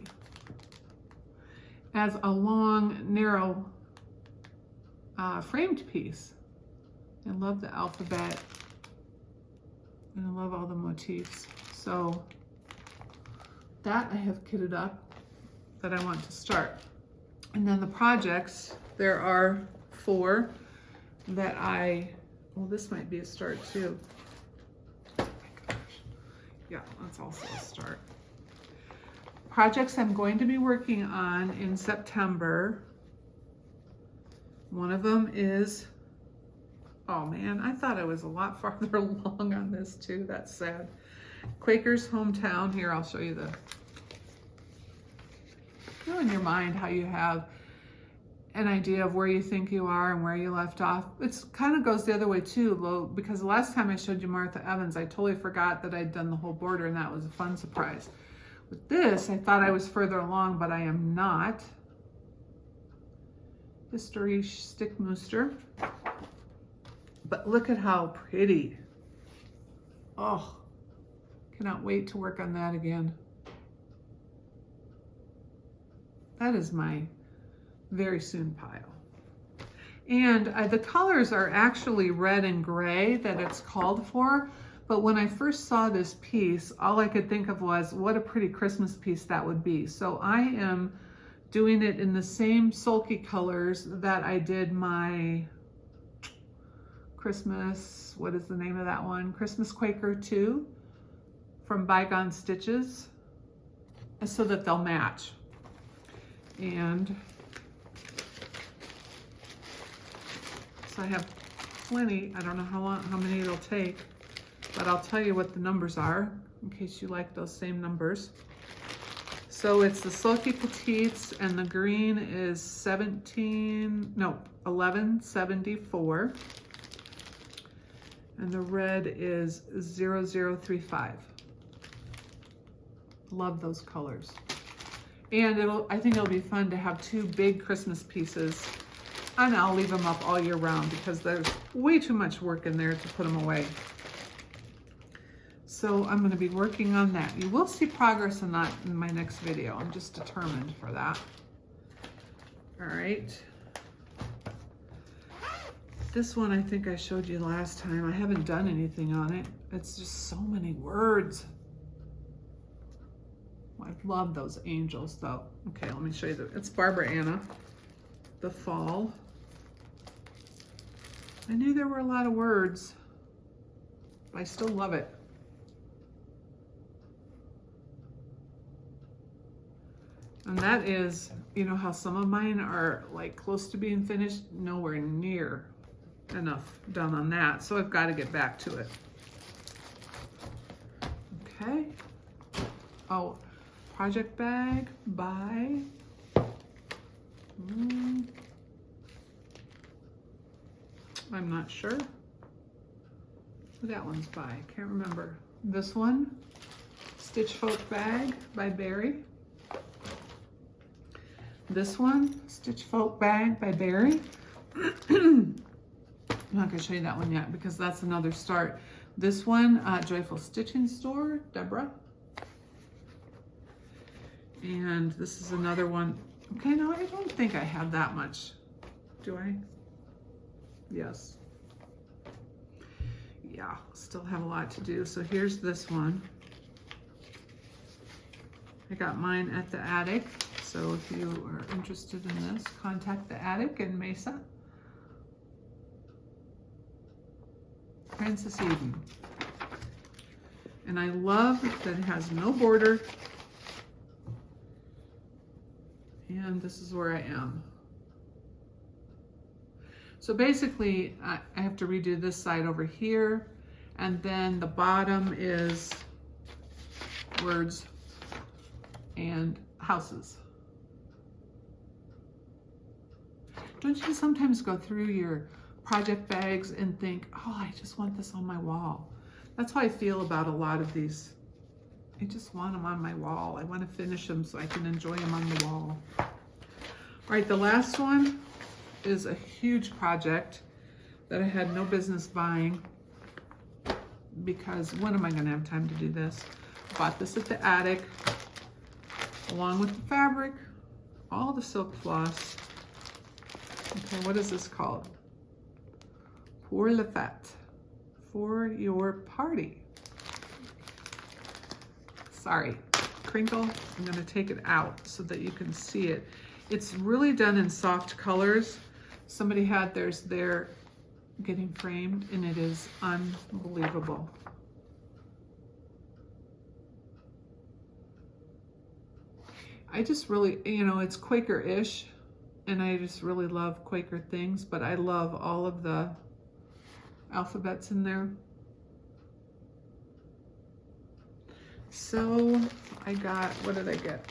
As a long, narrow framed piece. I love the alphabet, and I love all the motifs. So that I have kitted up that I want to start. And then the projects, there are 4 that well, this might be a start too. Oh my gosh. Yeah, that's also a start. Projects I'm going to be working on in September. One of them is, oh man, I thought I was a lot farther along on this too. That's sad. Quaker's Hometown. Here, I'll show you the, you know, in your mind how you have an idea of where you think you are and where you left off. It kind of goes the other way too, because the last time I showed you Martha Evans, I totally forgot that I'd done the whole border, and that was a fun surprise. With this, I thought I was further along, but I am not. History Stick Mooster. But look at how pretty. Oh, cannot wait to work on that again. That is my very soon pile. And the colors are actually red and gray that it's called for. But when I first saw this piece, all I could think of was what a pretty Christmas piece that would be. So I am doing it in the same sulky colors that I did my Christmas, what is the name of that one? Christmas Quaker 2 from Bygone Stitches, so that they'll match. And so I have plenty. I don't know how many it'll take, but I'll tell you what the numbers are in case you like those same numbers. So it's the Sulky Petites, and the green is 1174, and the red is 0035. Love those colors. And I think it'll be fun to have 2 big Christmas pieces, and I'll leave them up all year round because there's way too much work in there to put them away. So I'm going to be working on that. You will see progress in that in my next video. I'm just determined for that. All right. This one I think I showed you last time. I haven't done anything on it. It's just so many words. I love those angels though. Okay, let me show you it's Barbara Anna, the fall. I knew there were a lot of words, but I still love it. And that is, you know how some of mine are like close to being finished, nowhere near enough done on that. So I've got to get back to it. Okay. Oh, project bag by, I'm not sure who that one's by. Can't remember. This one, Stitch Folk bag by Barry. This one, Stitch Folk bag by Barry. I'm not gonna show you that one yet because that's another start. This one, Joyful Stitching Store, Deborah. And this is another one. Okay, no, I don't think I have that much. Do I? Yes. Yeah, still have a lot to do. So here's this one. I got mine at the attic. So if you are interested in this, contact the attic in Mesa. Princess Eden. And I love that it has no border. And this is where I am. So basically, I have to redo this side over here. And then the bottom is words and houses. Don't you sometimes go through your project bags and think, oh, I just want this on my wall? That's how I feel about a lot of these. I just want them on my wall. I want to finish them so I can enjoy them on the wall. All right, the last one is a huge project that I had no business buying because when am I going to have time to do this? Bought this at the attic along with the fabric, all the silk floss. Okay, what is this called? Pour la fête, for your party. Sorry, crinkle. I'm going to take it out so that you can see it. It's really done in soft colors. Somebody had theirs there getting framed and it is unbelievable. I just really, you know, it's Quaker-ish and I just really love Quaker things, but I love all of the alphabets in there. So I got, what did I get?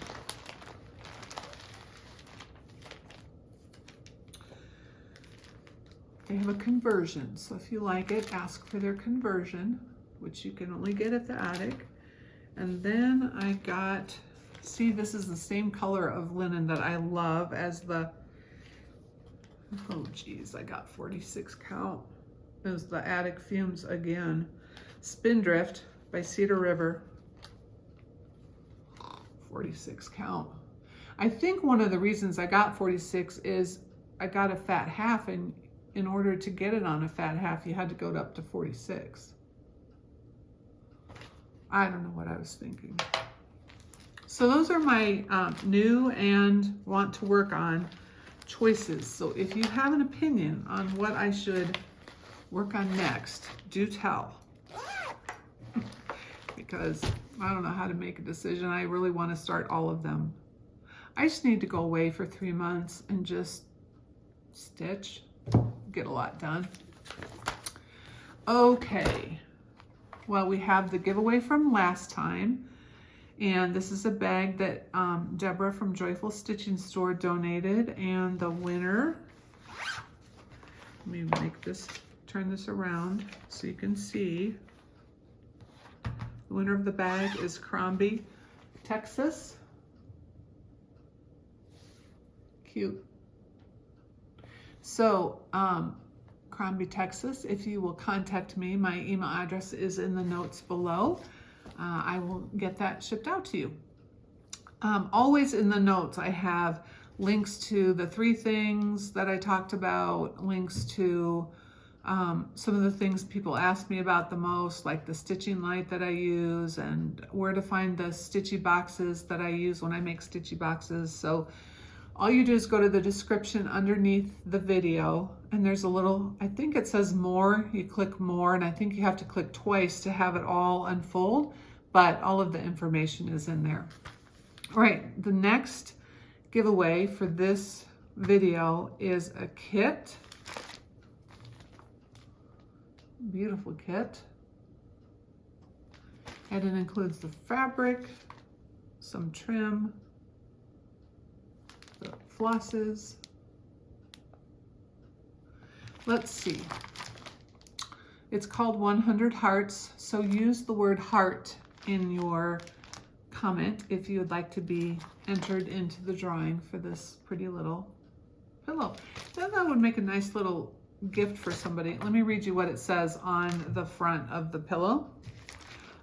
They have a conversion. So if you like it, ask for their conversion, which you can only get at the attic. And then I got, see, this is the same color of linen that I love as the, oh geez, I got 46 count. It was the Attic Fumes again. Spindrift by Cedar River. 46 count. I think one of the reasons I got 46 is I got a fat half, and in order to get it on a fat half, you had to go up to 46. I don't know what I was thinking. So those are my new and want to work on choices. So if you have an opinion on what I should work on next, do tell. Because I don't know how to make a decision. I really want to start all of them. I just need to go away for 3 months and just stitch, get a lot done. Okay, well, we have the giveaway from last time, and this is a bag that Deborah from Joyful Stitching Store donated, and the winner, let me make this, turn this around so you can see. The winner of the bag is Crombie, Texas. Cute. So, Crombie, Texas, if you will contact me, my email address is in the notes below. I will get that shipped out to you. Always in the notes, I have links to the 3 things that I talked about, links to some of the things people ask me about the most, like the stitching light that I use and where to find the stitchy boxes that I use when I make stitchy boxes. So all you do is go to the description underneath the video, and there's a little, I think it says more. You click more, and I think you have to click twice to have it all unfold, but all of the information is in there. All right, the next giveaway for this video is a kit. Beautiful kit. And it includes the fabric, some trim, the flosses. Let's see. It's called 100 Hearts, so use the word heart in your comment if you would like to be entered into the drawing for this pretty little pillow. Then that would make a nice little gift for somebody. Let me read you what it says on the front of the pillow.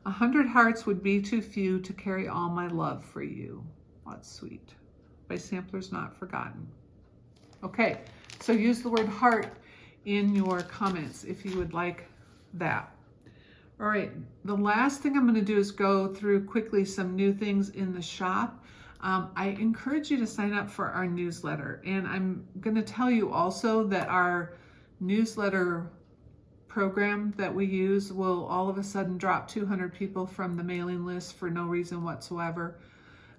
100 hearts would be too few to carry all my love for you. That's sweet. By Samplers Not Forgotten. Okay, so use the word heart in your comments if you would like that. All right, the last thing I'm going to do is go through quickly some new things in the shop. I encourage you to sign up for our newsletter, and I'm going to tell you also that our newsletter program that we use will all of a sudden drop 200 people from the mailing list for no reason whatsoever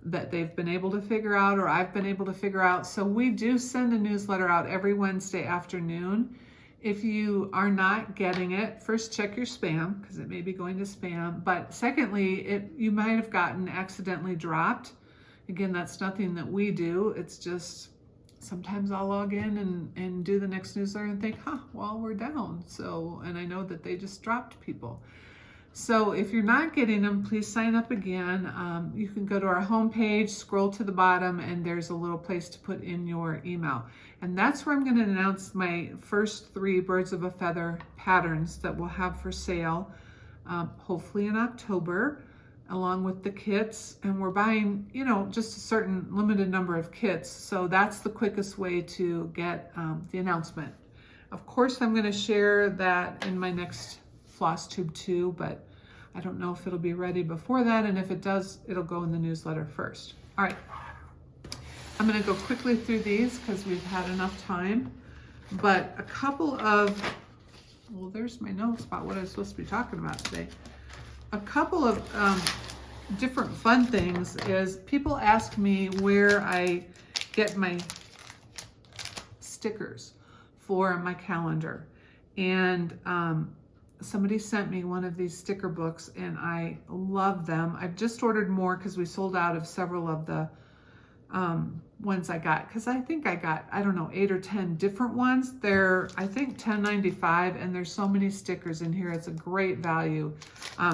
that they've been able to figure out, or I've been able to figure out. So we do send a newsletter out every Wednesday afternoon. If you are not getting it, first check your spam, because it may be going to spam. But secondly, you might have gotten accidentally dropped. Again, that's nothing that we do. It's just sometimes I'll log in and do the next newsletter and think, well, we're down. So, and I know that they just dropped people. So if you're not getting them, please sign up again. You can go to our homepage, scroll to the bottom, and there's a little place to put in your email. And that's where I'm going to announce my first 3 Birds of a Feather patterns that we'll have for sale, hopefully in October, along with the kits. And we're buying, just a certain limited number of kits. So that's the quickest way to get the announcement. Of course, I'm going to share that in my next FlossTube 2, but I don't know if it'll be ready before that, and if it does, it'll go in the newsletter first. All right, I'm going to go quickly through these because we've had enough time, but a couple of, well, there's my notes about what I'm supposed to be talking about today. A couple of different fun things is people ask me where I get my stickers for my calendar, and somebody sent me one of these sticker books and I love them. I've just ordered more because we sold out of several of the ones I got, because I think I got, I don't know, 8 or 10 different ones. They're, I think, $10.95, and there's so many stickers in here. It's a great value.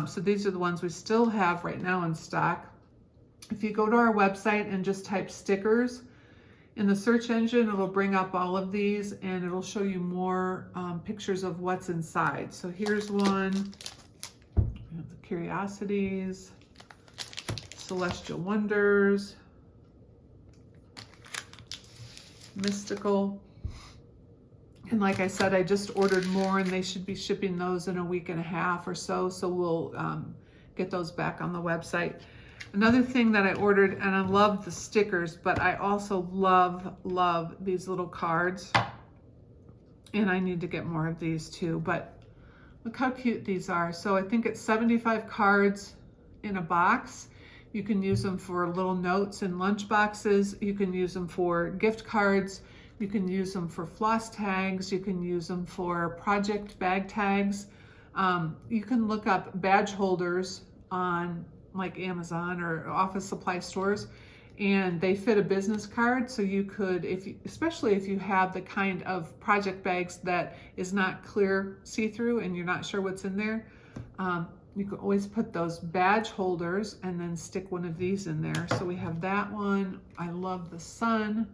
So these are the ones we still have right now in stock. If you go to our website and just type stickers in the search engine, it'll bring up all of these and it'll show you more pictures of what's inside. So here's one. We have the Curiosities, Celestial Wonders, Mystical. And like I said, I just ordered more and they should be shipping those in a week and a half or so. So we'll get those back on the website. Another thing that I ordered, and I love the stickers, but I also love these little cards. And I need to get more of these too, but look how cute these are. So I think it's 75 cards in a box. You can use them for little notes and lunch boxes. You can use them for gift cards. You can use them for floss tags. You can use them for project bag tags. You can look up badge holders on like Amazon or office supply stores, and they fit a business card. So you could, especially if you have the kind of project bags that is not clear see-through and you're not sure what's in there, you can always put those badge holders and then stick one of these in there. So we have that one. I love the sun.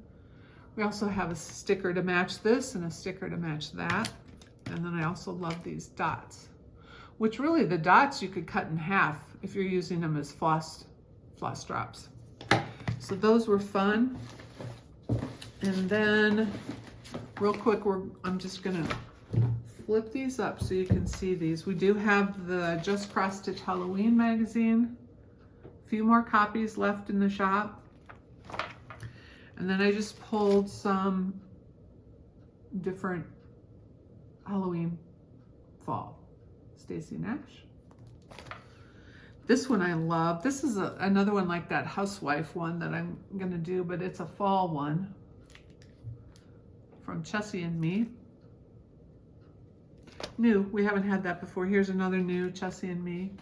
We also have a sticker to match this and a sticker to match that. And then I also love these dots, which really the dots you could cut in half if you're using them as floss drops. So those were fun. And then real quick, I'm just gonna flip these up so you can see these. We do have the Just Cross Stitch Halloween magazine. A few more copies left in the shop. And then I just pulled some different Halloween fall. Stacy Nash. This one I love. This is another one like that housewife one that I'm gonna do, but it's a fall one from Chessie and Me. New, we haven't had that before. Here's another new Chessie and Me.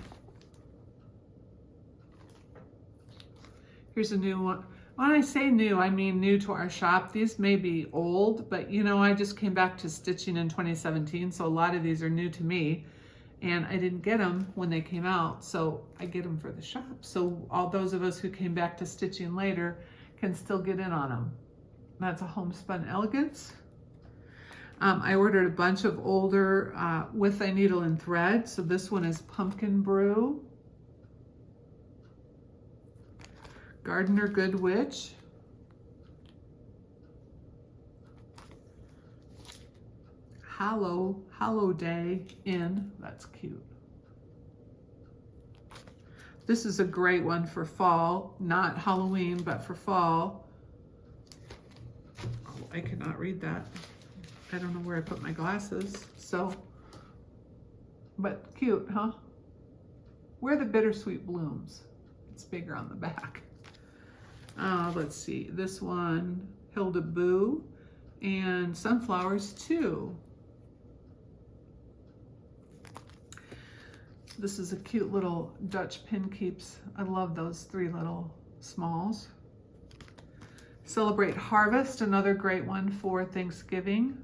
Here's a new one. When I say new, I mean new to our shop. These may be old, but you know, I just came back to stitching in 2017, so a lot of these are new to me. And I didn't get them when they came out, so I get them for the shop. So all those of us who came back to stitching later can still get in on them. That's a Homespun Elegance. I ordered a bunch of older with a needle and thread. So this one is Pumpkin Brew. Gardener Good Witch. Hallow Day Inn. That's cute. This is a great one for fall, not Halloween, but for fall. Oh, I cannot read that. I don't know where I put my glasses. So, but cute, huh? Where the Bittersweet Blooms. It's bigger on the back. Let's see, this one, Hilda Boo, and Sunflowers too. This is a cute little Dutch pin keeps. I love those 3 little smalls. Celebrate Harvest, another great one for Thanksgiving.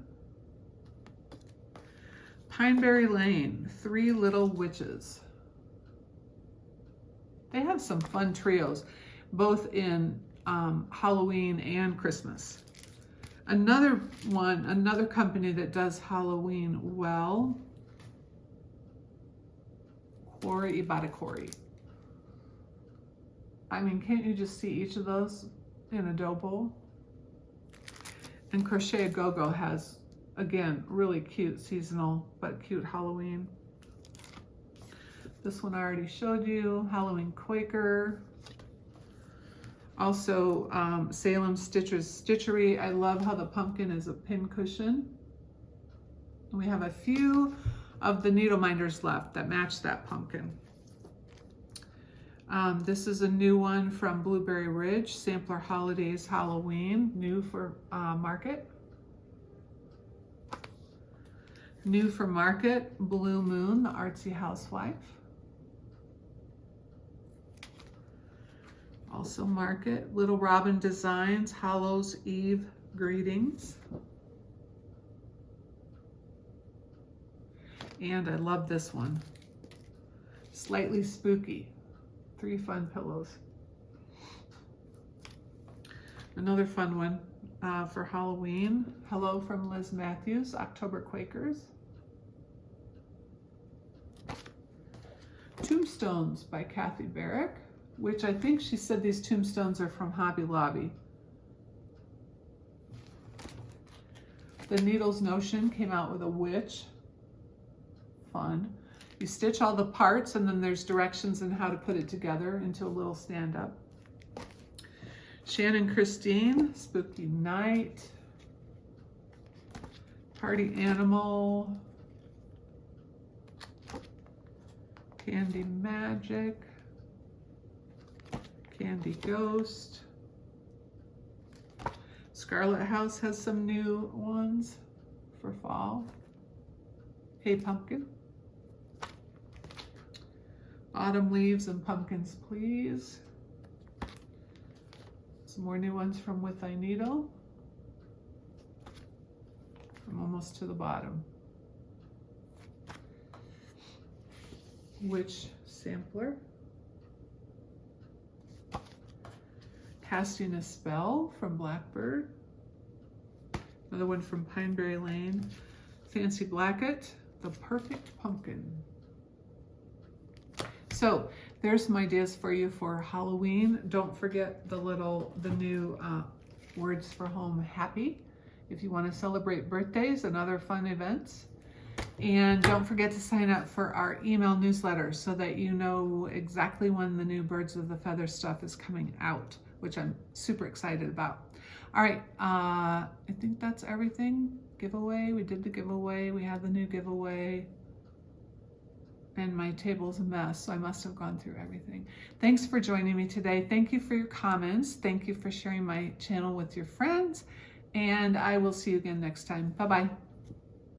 Pineberry Lane, 3 Little Witches. They have some fun trios, both in Halloween and Christmas. Another one, another company that does Halloween well, Corey Ibatakori. I mean, can't you just see each of those in a dough bowl? And Crochet A Go-Go has, again, really cute seasonal, but cute Halloween. This one I already showed you, Halloween Quaker. Also, Salem Stitchers Stitchery. I love how the pumpkin is a pin cushion. We have a few of the needle minders left that match that pumpkin. This is a new one from Blueberry Ridge, Sampler Holidays Halloween, new for market. New for market, Blue Moon, the Artsy Housewife. Also market, Little Robin Designs, Hallows Eve Greetings. And I love this one, Slightly Spooky, 3 fun pillows. Another fun one for Halloween, Hello from Liz Matthews, October Quakers. Tombstones by Kathy Barrick, which I think she said these tombstones are from Hobby Lobby. The Needles Notion came out with a witch. Fun. You stitch all the parts and then there's directions on how to put it together into a little stand-up. Shannon Christine, Spooky Night. Party Animal. Candy Magic. Candy Ghost. Scarlet House has some new ones for fall. Hey Pumpkin. Autumn Leaves and Pumpkins Please. Some more new ones from With Thy Needle. I'm almost to the bottom. Witch Sampler. Casting a Spell from Blackbird. Another one from Pineberry Lane. Fancy Blacket, The Perfect Pumpkin. So there's some ideas for you for Halloween. Don't forget the new Words for Home Happy if you want to celebrate birthdays and other fun events. And don't forget to sign up for our email newsletter so that you know exactly when the new Birds of the Feather stuff is coming out, which I'm super excited about. All right, I think that's everything. Giveaway, we did the giveaway. We had the new giveaway. And my table's a mess, so I must have gone through everything. Thanks for joining me today. Thank you for your comments. Thank you for sharing my channel with your friends. And I will see you again next time. Bye-bye.